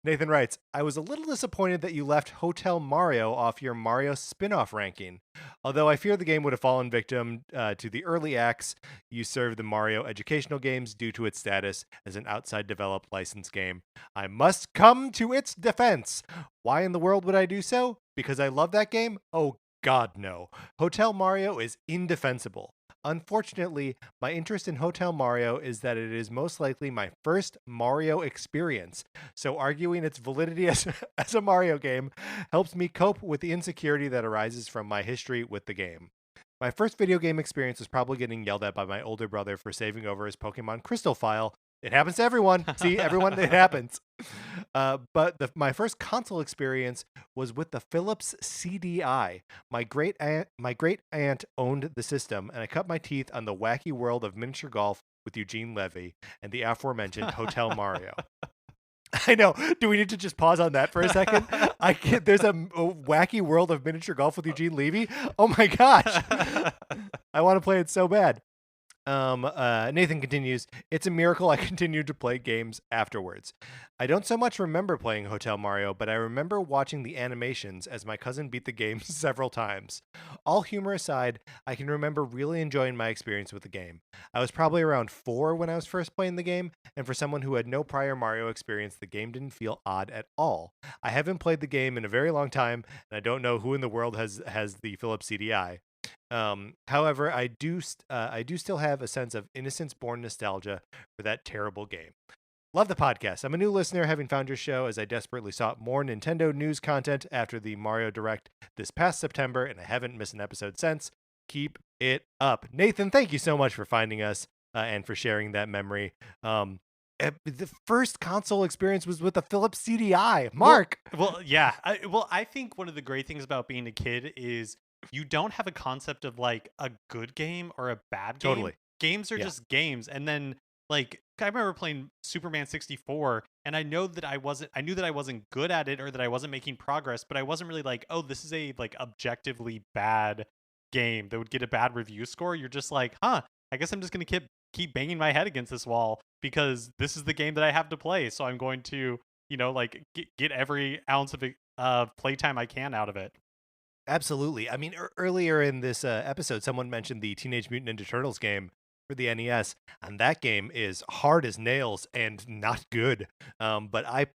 Nathan writes, I was a little disappointed that you left Hotel Mario off your Mario spin-off ranking. Although I fear the game would have fallen victim to the early acts you served the Mario educational games due to its status as an outside developed licensed game. I must come to its defense. Why in the world would I do so? Because I love that game? Oh, God, no. Hotel Mario is indefensible. Unfortunately, my interest in Hotel Mario is that it is most likely my first Mario experience, so arguing its validity as a Mario game helps me cope with the insecurity that arises from my history with the game. My first video game experience was probably getting yelled at by my older brother for saving over his Pokemon Crystal file. It happens to everyone. See, everyone, it happens. But my first console experience was with the Philips CDI. My great aunt owned the system, and I cut my teeth on the wacky world of miniature golf with Eugene Levy and the aforementioned Hotel Mario. I know. Do we need to just pause on that for a second? There's a wacky world of miniature golf with Eugene Levy. Oh my gosh. I want to play it so bad. Nathan continues, it's a miracle I continued to play games afterwards. I don't so much remember playing Hotel Mario, but I remember watching the animations as my cousin beat the game several times. All humor aside, I can remember really enjoying my experience with the game. I was probably around 4 when I was first playing the game, and for someone who had no prior Mario experience, the game didn't feel odd at all. I haven't played the game in a very long time, and I don't know who in the world has the Philips CDI. However, I do still have a sense of innocence-born nostalgia for that terrible game. Love the podcast. I'm a new listener, having found your show as I desperately sought more Nintendo news content after the Mario Direct this past September, and I haven't missed an episode since. Keep it up. Nathan, thank you so much for finding us and for sharing that memory. The first console experience was with the Philips CDI. Mark! Well yeah. I think one of the great things about being a kid is you don't have a concept of like a good game or a bad game. Totally. Games are just games. And then like I remember playing Superman 64 and I knew that I wasn't good at it or that I wasn't making progress, but I wasn't really like, oh, this is a like objectively bad game that would get a bad review score. You're just like, I guess I'm just going to keep banging my head against this wall because this is the game that I have to play. So I'm going to, like get every ounce of playtime I can out of it. Absolutely. I mean, earlier in this episode, someone mentioned the Teenage Mutant Ninja Turtles game for the NES, and that game is hard as nails and not good. But I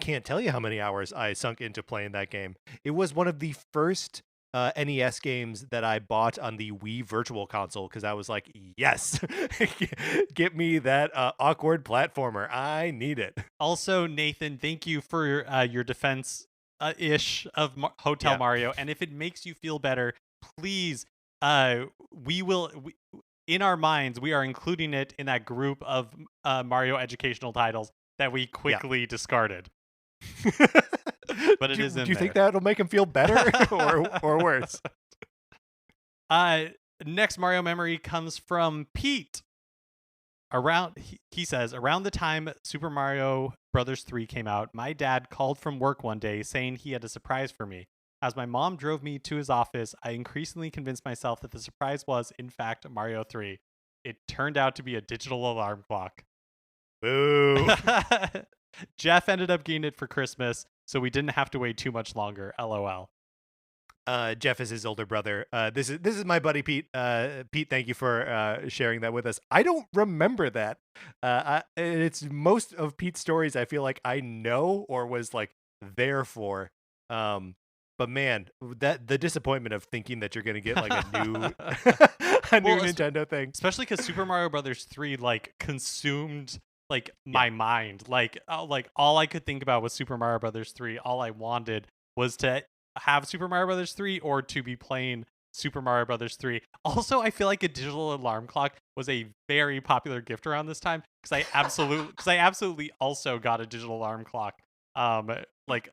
can't tell you how many hours I sunk into playing that game. It was one of the first NES games that I bought on the Wii Virtual Console because I was like, yes, get me that awkward platformer. I need it. Also, Nathan, thank you for your defense ish of Hotel Mario, and if it makes you feel better, please we in our minds, we are including it in that group of Mario educational titles that we Yeah. quickly discarded. But it is Do in you think there. that'll make him feel better or worse? Uh, Next Mario memory comes from Pete. He says, around the time Super Mario Brothers 3 came out, my dad called from work one day saying he had a surprise for me. As my mom drove me to his office, I increasingly convinced myself that the surprise was, in fact, Mario 3. It turned out to be a digital alarm clock. Boo. Jeff ended up getting it for Christmas, so we didn't have to wait too much longer. LOL. Jeff is his older brother. This is my buddy Pete. Pete, thank you for sharing that with us. I don't remember that. It's most of Pete's stories I feel like I know or was like there for. But man, that the disappointment of thinking that you're gonna get like a new a new Nintendo thing, especially because Super Mario Brothers 3 like consumed like my Yeah. mind. Like all I could think about was Super Mario Brothers 3. All I wanted was to have Super Mario Brothers 3 or to be playing Super Mario Brothers 3. Also, I feel like a digital alarm clock was a very popular gift around this time because I absolutely also got a digital alarm clock, like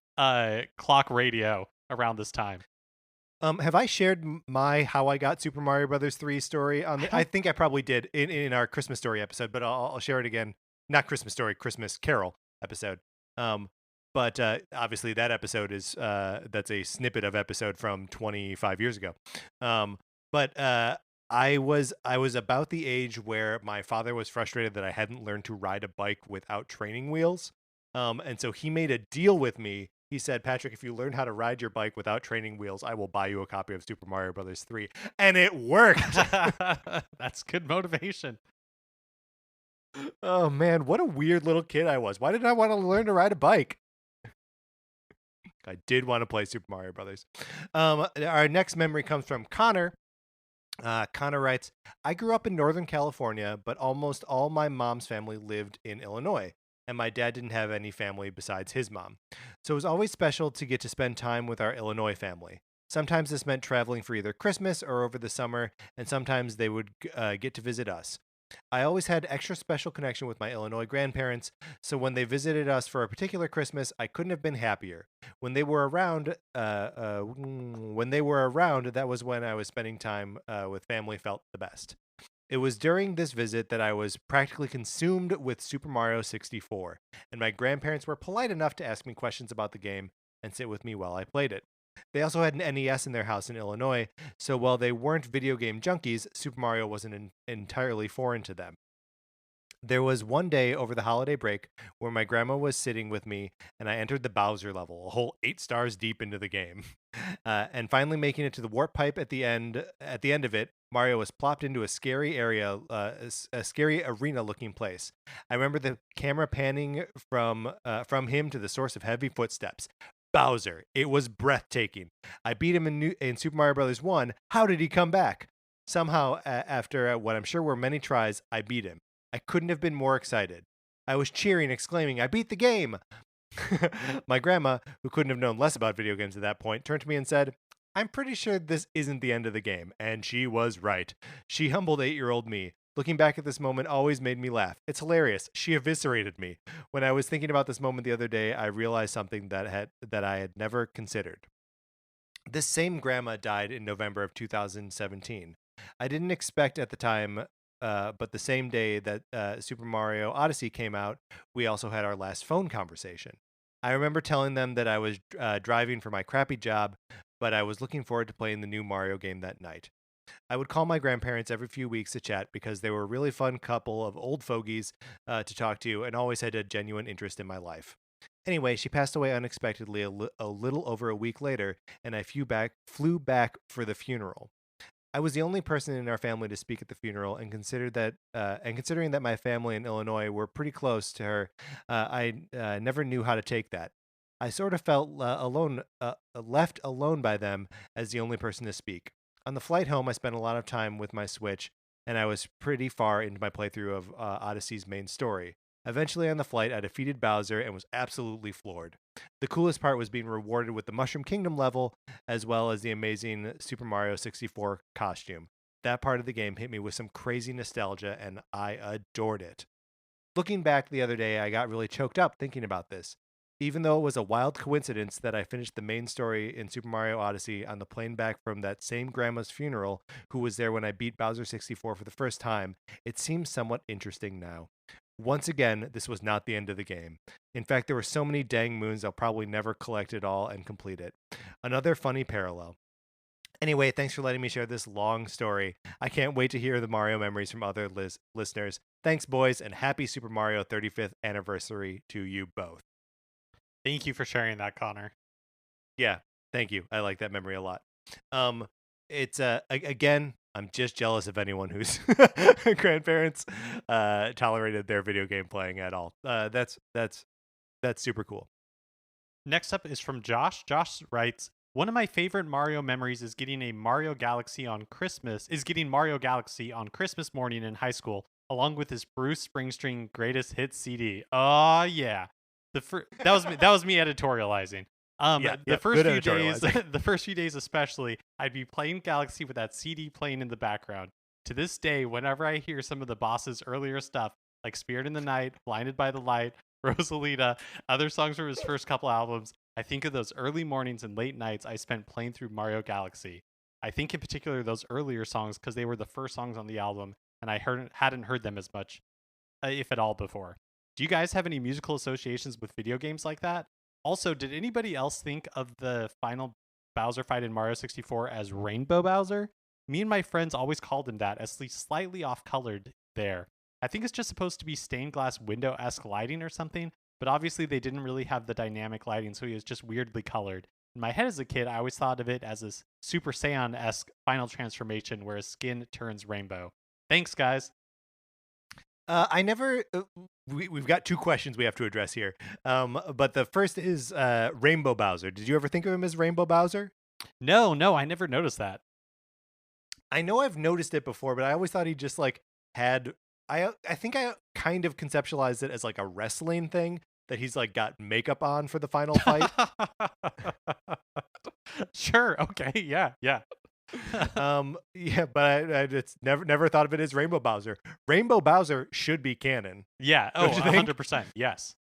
clock radio around this time. Have I shared my how I got Super Mario Brothers 3 story on the? I think I probably did in our Christmas story episode, but I'll share it again. Not Christmas story, Christmas Carol episode. But obviously that episode is that's a snippet of episode from 25 years ago. But I was about the age where my father was frustrated that I hadn't learned to ride a bike without training wheels. And so he made a deal with me. He said, Patrick, if you learn how to ride your bike without training wheels, I will buy you a copy of Super Mario Brothers 3. And it worked. That's good motivation. Oh man, what a weird little kid I was. Why did I want to learn to ride a bike? I did want to play Super Mario Brothers. Our next memory comes from Connor. Connor writes, I grew up in Northern California, but almost all my mom's family lived in Illinois, and my dad didn't have any family besides his mom. So it was always special to get to spend time with our Illinois family. Sometimes this meant traveling for either Christmas or over the summer, and sometimes they would get to visit us. I always had extra special connection with my Illinois grandparents, so when they visited us for a particular Christmas, I couldn't have been happier. When they were around, that was when I was spending time with family felt the best. It was during this visit that I was practically consumed with Super Mario 64, and my grandparents were polite enough to ask me questions about the game and sit with me while I played it. They also had an NES in their house in Illinois, so while they weren't video game junkies, Super Mario wasn't entirely foreign to them. There was one day over the holiday break where my grandma was sitting with me and I entered the Bowser level, a whole 8 stars deep into the game. And finally making it to the warp pipe at the end of it, Mario was plopped into a scary area, a scary arena-looking place. I remember the camera panning from him to the source of heavy footsteps. Bowser. It was breathtaking. I beat him in Super Mario Bros. 1. How did he come back? Somehow, after what I'm sure were many tries, I beat him. I couldn't have been more excited. I was cheering, exclaiming, I beat the game! My grandma, who couldn't have known less about video games at that point, turned to me and said, I'm pretty sure this isn't the end of the game. And she was right. She humbled 8-year-old me. Looking back at this moment always made me laugh. It's hilarious. She eviscerated me. When I was thinking about this moment the other day, I realized something that I had never considered. This same grandma died in November of 2017. I didn't expect at the time, but the same day that Super Mario Odyssey came out, we also had our last phone conversation. I remember telling them that I was driving for my crappy job, but I was looking forward to playing the new Mario game that night. I would call my grandparents every few weeks to chat because they were a really fun couple of old fogies to talk to and always had a genuine interest in my life. Anyway, she passed away unexpectedly a little over a week later, and I flew back for the funeral. I was the only person in our family to speak at the funeral, and considering that my family in Illinois were pretty close to her, I never knew how to take that. I sort of felt left alone by them as the only person to speak. On the flight home, I spent a lot of time with my Switch, and I was pretty far into my playthrough of Odyssey's main story. Eventually, on the flight, I defeated Bowser and was absolutely floored. The coolest part was being rewarded with the Mushroom Kingdom level, as well as the amazing Super Mario 64 costume. That part of the game hit me with some crazy nostalgia, and I adored it. Looking back the other day, I got really choked up thinking about this. Even though it was a wild coincidence that I finished the main story in Super Mario Odyssey on the plane back from that same grandma's funeral who was there when I beat Bowser 64 for the first time, it seems somewhat interesting now. Once again, this was not the end of the game. In fact, there were so many dang moons I'll probably never collect it all and complete it. Another funny parallel. Anyway, thanks for letting me share this long story. I can't wait to hear the Mario memories from other listeners. Thanks, boys, and happy Super Mario 35th anniversary to you both. Thank you for sharing that, Connor. Yeah, thank you. I like that memory a lot. It's again, I'm just jealous of anyone whose grandparents tolerated their video game playing at all. That's super cool. Next up is from Josh. Josh writes, one of my favorite Mario memories is getting Mario Galaxy on Christmas morning in high school, along with his Bruce Springsteen Greatest Hits CD. Oh yeah, that was me editorializing. The first few days especially, I'd be playing Galaxy with that CD playing in the background. To this day, whenever I hear some of the boss's earlier stuff, like Spirit in the Night, Blinded by the Light, Rosalita, other songs from his first couple albums, I think of those early mornings and late nights I spent playing through Mario Galaxy. I think in particular those earlier songs because they were the first songs on the album, and I hadn't heard them as much, if at all, before. Do you guys have any musical associations with video games like that? Also, did anybody else think of the final Bowser fight in Mario 64 as Rainbow Bowser? Me and my friends always called him that, as he's slightly off-colored there. I think it's just supposed to be stained glass window-esque lighting or something, but obviously they didn't really have the dynamic lighting, so he was just weirdly colored. In my head as a kid, I always thought of it as a Super Saiyan-esque final transformation where his skin turns rainbow. Thanks, guys. I never. We've got two questions we have to address here. But the first is Rainbow Bowser. Did you ever think of him as Rainbow Bowser? No, I never noticed that. I know I've noticed it before, but I always thought he just like had. I think I kind of conceptualized it as like a wrestling thing that he's like got makeup on for the final fight. Sure. Okay. Yeah. Yeah, but I it's never thought of it as Rainbow Bowser. Rainbow Bowser should be canon. Yeah. Oh, 100%. Yes.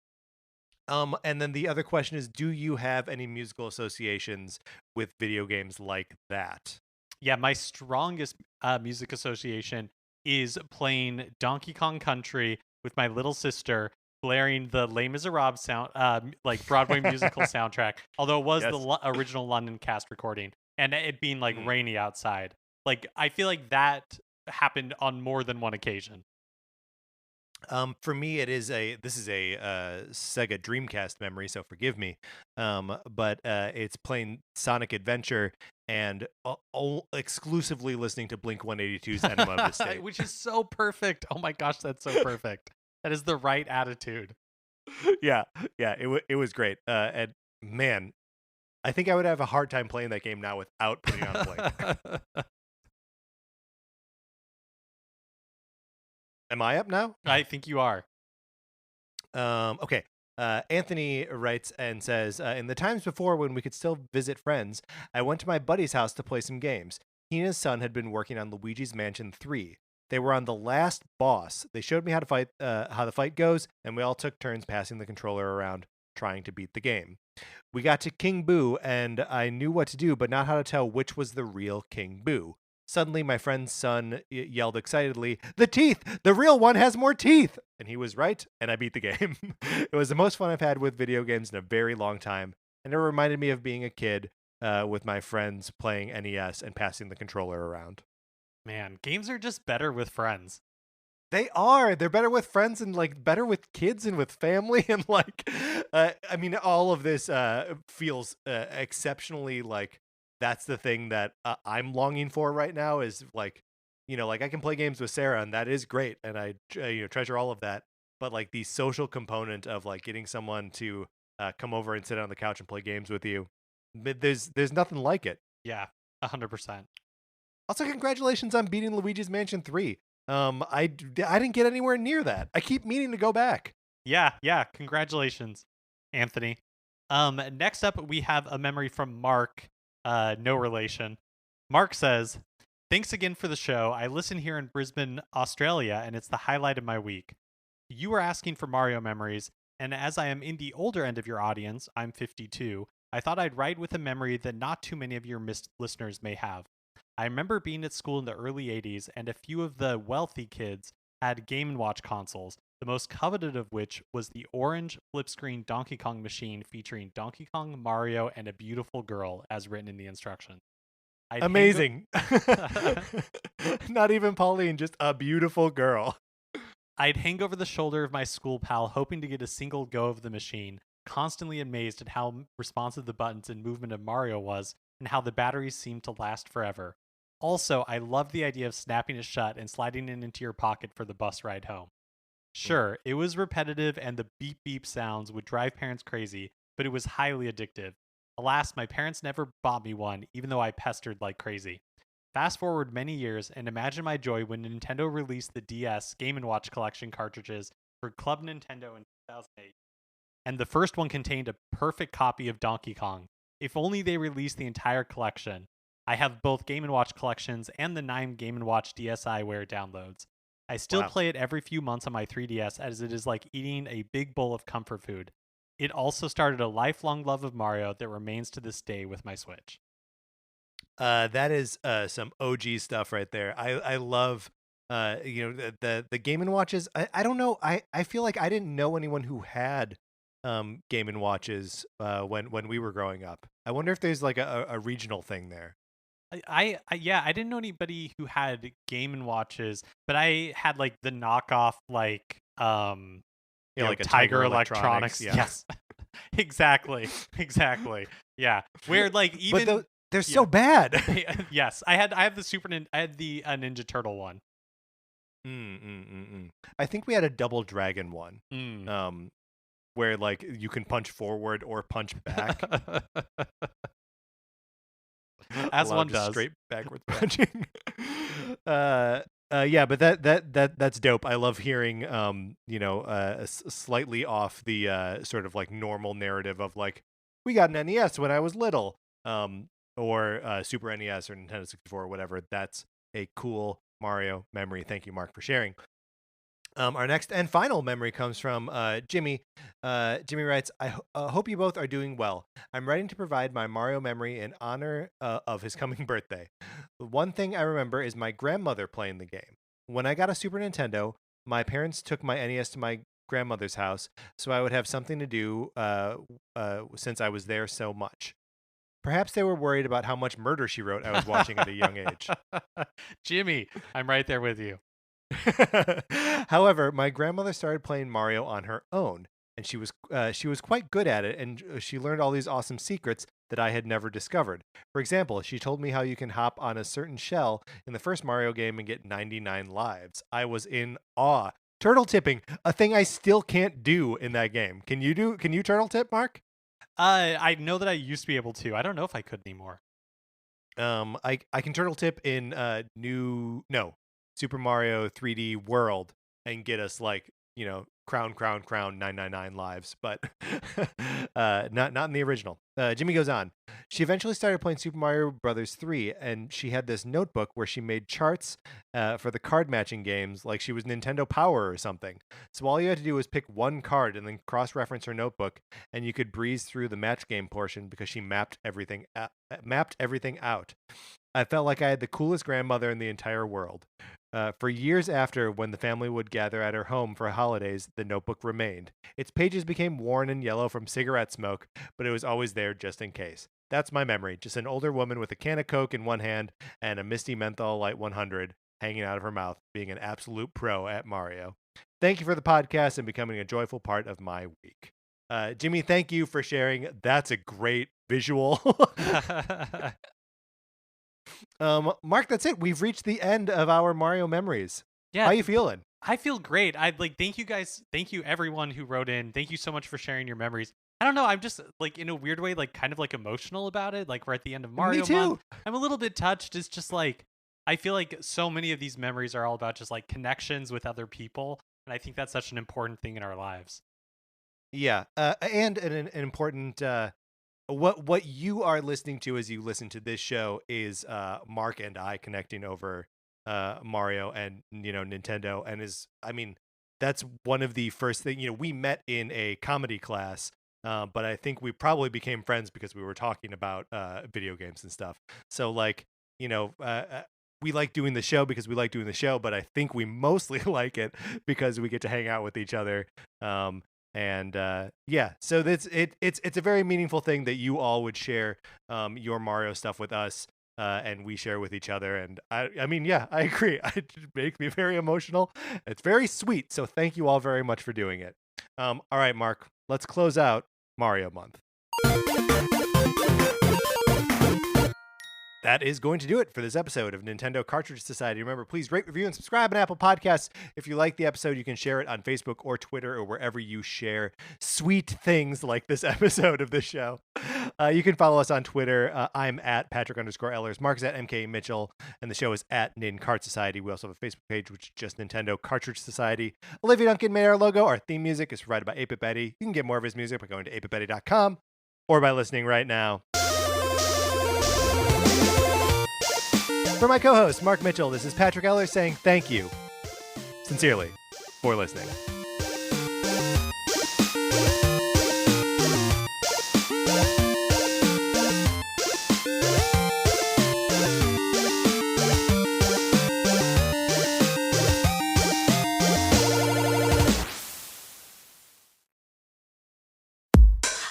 And then the other question is, do you have any musical associations with video games like that? Yeah, my strongest music association is playing Donkey Kong Country with my little sister, blaring the Les Miserables sound, like Broadway musical soundtrack. Although it was the original London cast recording, and it being like rainy outside. Like I feel like that happened on more than one occasion. For me, this is a Sega Dreamcast memory, so forgive me. But it's playing Sonic Adventure and exclusively listening to Blink-182's Enema of the State. Which is so perfect. Oh my gosh, that's so perfect. That is the right attitude. Yeah, it was great. And man, I think I would have a hard time playing that game now without putting on Blink. Am I up now? I think you are. Okay. Anthony writes and says, in the times before when we could still visit friends, I went to my buddy's house to play some games. He and his son had been working on Luigi's Mansion 3. They were on the last boss. They showed me how the fight goes, and we all took turns passing the controller around, trying to beat the game. We got to King Boo, and I knew what to do, but not how to tell which was the real King Boo. Suddenly, my friend's son yelled excitedly, "The teeth! The real one has more teeth!" And he was right, and I beat the game. It was the most fun I've had with video games in a very long time, and it reminded me of being a kid with my friends playing NES and passing the controller around. Man, games are just better with friends. They are. They're better with friends and like better with kids and with family and like, I mean, all of this feels exceptionally like. That's the thing that I'm longing for right now is like, like I can play games with Sarah and that is great. And I treasure all of that. But like the social component of like getting someone to come over and sit on the couch and play games with you, there's nothing like it. Yeah, 100%. Also, congratulations on beating Luigi's Mansion 3. I didn't get anywhere near that. I keep meaning to go back. Yeah. Congratulations, Anthony. Next up, we have a memory from Mark. No relation. Mark says, Thanks again for the show. I listen here in Brisbane, Australia, and it's the highlight of my week. You were asking for Mario memories, and as I am in the older end of your audience, I'm 52, I thought I'd write with a memory that not too many of your listeners may have. I remember being at school in the early 80s, and a few of the wealthy kids had Game & Watch consoles, the most coveted of which was the orange flip-screen Donkey Kong machine featuring Donkey Kong, Mario, and a beautiful girl, as written in the instructions. Amazing. Not even Pauline, just a beautiful girl. I'd hang over the shoulder of my school pal, hoping to get a single go of the machine, constantly amazed at how responsive the buttons and movement of Mario was, and how the batteries seemed to last forever. Also, I loved the idea of snapping it shut and sliding it into your pocket for the bus ride home. Sure, it was repetitive and the beep beep sounds would drive parents crazy, but it was highly addictive. Alas, my parents never bought me one, even though I pestered like crazy. Fast forward many years, and imagine my joy when Nintendo released the DS Game & Watch collection cartridges for Club Nintendo in 2008. And the first one contained a perfect copy of Donkey Kong. If only they released the entire collection. I have both Game & Watch collections and the 9 Game & Watch DSiWare downloads. I still play it every few months on my 3DS as it is like eating a big bowl of comfort food. It also started a lifelong love of Mario that remains to this day with my Switch. That is some OG stuff right there. I love the Game & Watches. I don't know. I feel like I didn't know anyone who had Game & Watches when we were growing up. I wonder if there's like a regional thing there. Yeah, I didn't know anybody who had Game & Watches, but I had like the knockoff like like a Tiger Electronics. Yeah. Yes. exactly. Yeah. Where like even but they're so bad. Yes, I had the I had the Ninja Turtle one. I think we had a Double Dragon one. Mm. Where like you can punch forward or punch back. As one does. Straight backwards punching. Yeah, but that's dope. I love hearing slightly off the sort of like normal narrative of like we got an NES when I was little, or Super NES or Nintendo 64 or whatever. That's a cool Mario memory. Thank you, Mark, for sharing. Our next and final memory comes from Jimmy. Jimmy writes, I hope you both are doing well. I'm writing to provide my Mario memory in honor of his coming birthday. One thing I remember is my grandmother playing the game. When I got a Super Nintendo, my parents took my NES to my grandmother's house, so I would have something to do since I was there so much. Perhaps they were worried about how much Murder, She Wrote I was watching at a young age. Jimmy, I'm right there with you. However, my grandmother started playing Mario on her own, and she was quite good at it, and she learned all these awesome secrets that I had never discovered. For example, she told me how you can hop on a certain shell in the first Mario game and get 99 lives. I was in awe. Turtle tipping, a thing I still can't do in that game. Can you turtle tip, Mark? I know that I used to be able to. I don't know if I could anymore. I can turtle tip in Super Mario 3D World and get us like, crown 999 lives, but not in the original. Jimmy goes on. She eventually started playing Super Mario Brothers 3, and she had this notebook where she made charts for the card matching games like she was Nintendo Power or something. So all you had to do was pick one card and then cross-reference her notebook, and you could breeze through the match game portion because she mapped everything out. I felt like I had the coolest grandmother in the entire world. For years after, when the family would gather at her home for holidays, the notebook remained. Its pages became worn and yellow from cigarette smoke, but it was always there just in case. That's my memory, just an older woman with a can of Coke in one hand and a Misty Menthol Light 100 hanging out of her mouth, being an absolute pro at Mario. Thank you for the podcast and becoming a joyful part of my week. Jimmy, thank you for sharing. That's a great visual. Mark, that's it. We've reached the end of our Mario memories. Yeah. How you feeling? I feel great. Thank you guys. Thank you everyone who wrote in. Thank you so much for sharing your memories. I don't know. I'm just like in a weird way, like kind of like emotional about it. Like we're at the end of Mario Me too. month. I'm a little bit touched. It's just like, I feel like so many of these memories are all about just like connections with other people. And I think that's such an important thing in our lives. Yeah. And an important what you are listening to as you listen to this show is Mark and I connecting over Mario and Nintendo, and that's one of the first thing. We met in a comedy class, but I think we probably became friends because we were talking about video games and stuff. So like we like doing the show because we like doing the show, but I think we mostly like it because we get to hang out with each other. So it's a very meaningful thing that you all would share your Mario stuff with us, and we share with each other. And I agree. It makes me very emotional. It's very sweet. So thank you all very much for doing it. All right, Mark, let's close out Mario Month. That is going to do it for this episode of Nintendo Cartridge Society. Remember, please rate, review, and subscribe on Apple Podcasts. If you like the episode, you can share it on Facebook or Twitter or wherever you share sweet things like this episode of this show. You can follow us on Twitter. I'm at Patrick_Ellers. Mark is at MK Mitchell. And the show is at Nin Cart Society. We also have a Facebook page, which is just Nintendo Cartridge Society. Olivia Duncan made our logo. Our theme music is provided by 8-Bit Betty. You can get more of his music by going to 8bitbetty.com or by listening right now. For my co-host, Mark Mitchell, this is Patrick Eller saying thank you, sincerely, for listening.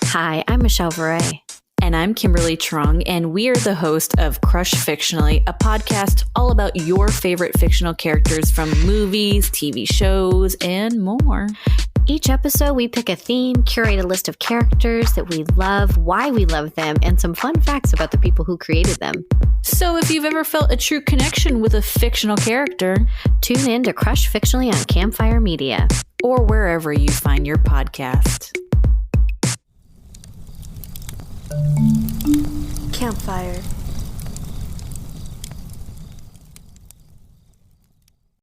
Hi, I'm Michelle Varay. And I'm Kimberly Trung, and we are the host of Crush Fictionally, a podcast all about your favorite fictional characters from movies, TV shows, and more. Each episode, we pick a theme, curate a list of characters that we love, why we love them, and some fun facts about the people who created them. So if you've ever felt a true connection with a fictional character, tune in to Crush Fictionally on Campfire Media. Or wherever you find your podcast. Campfire.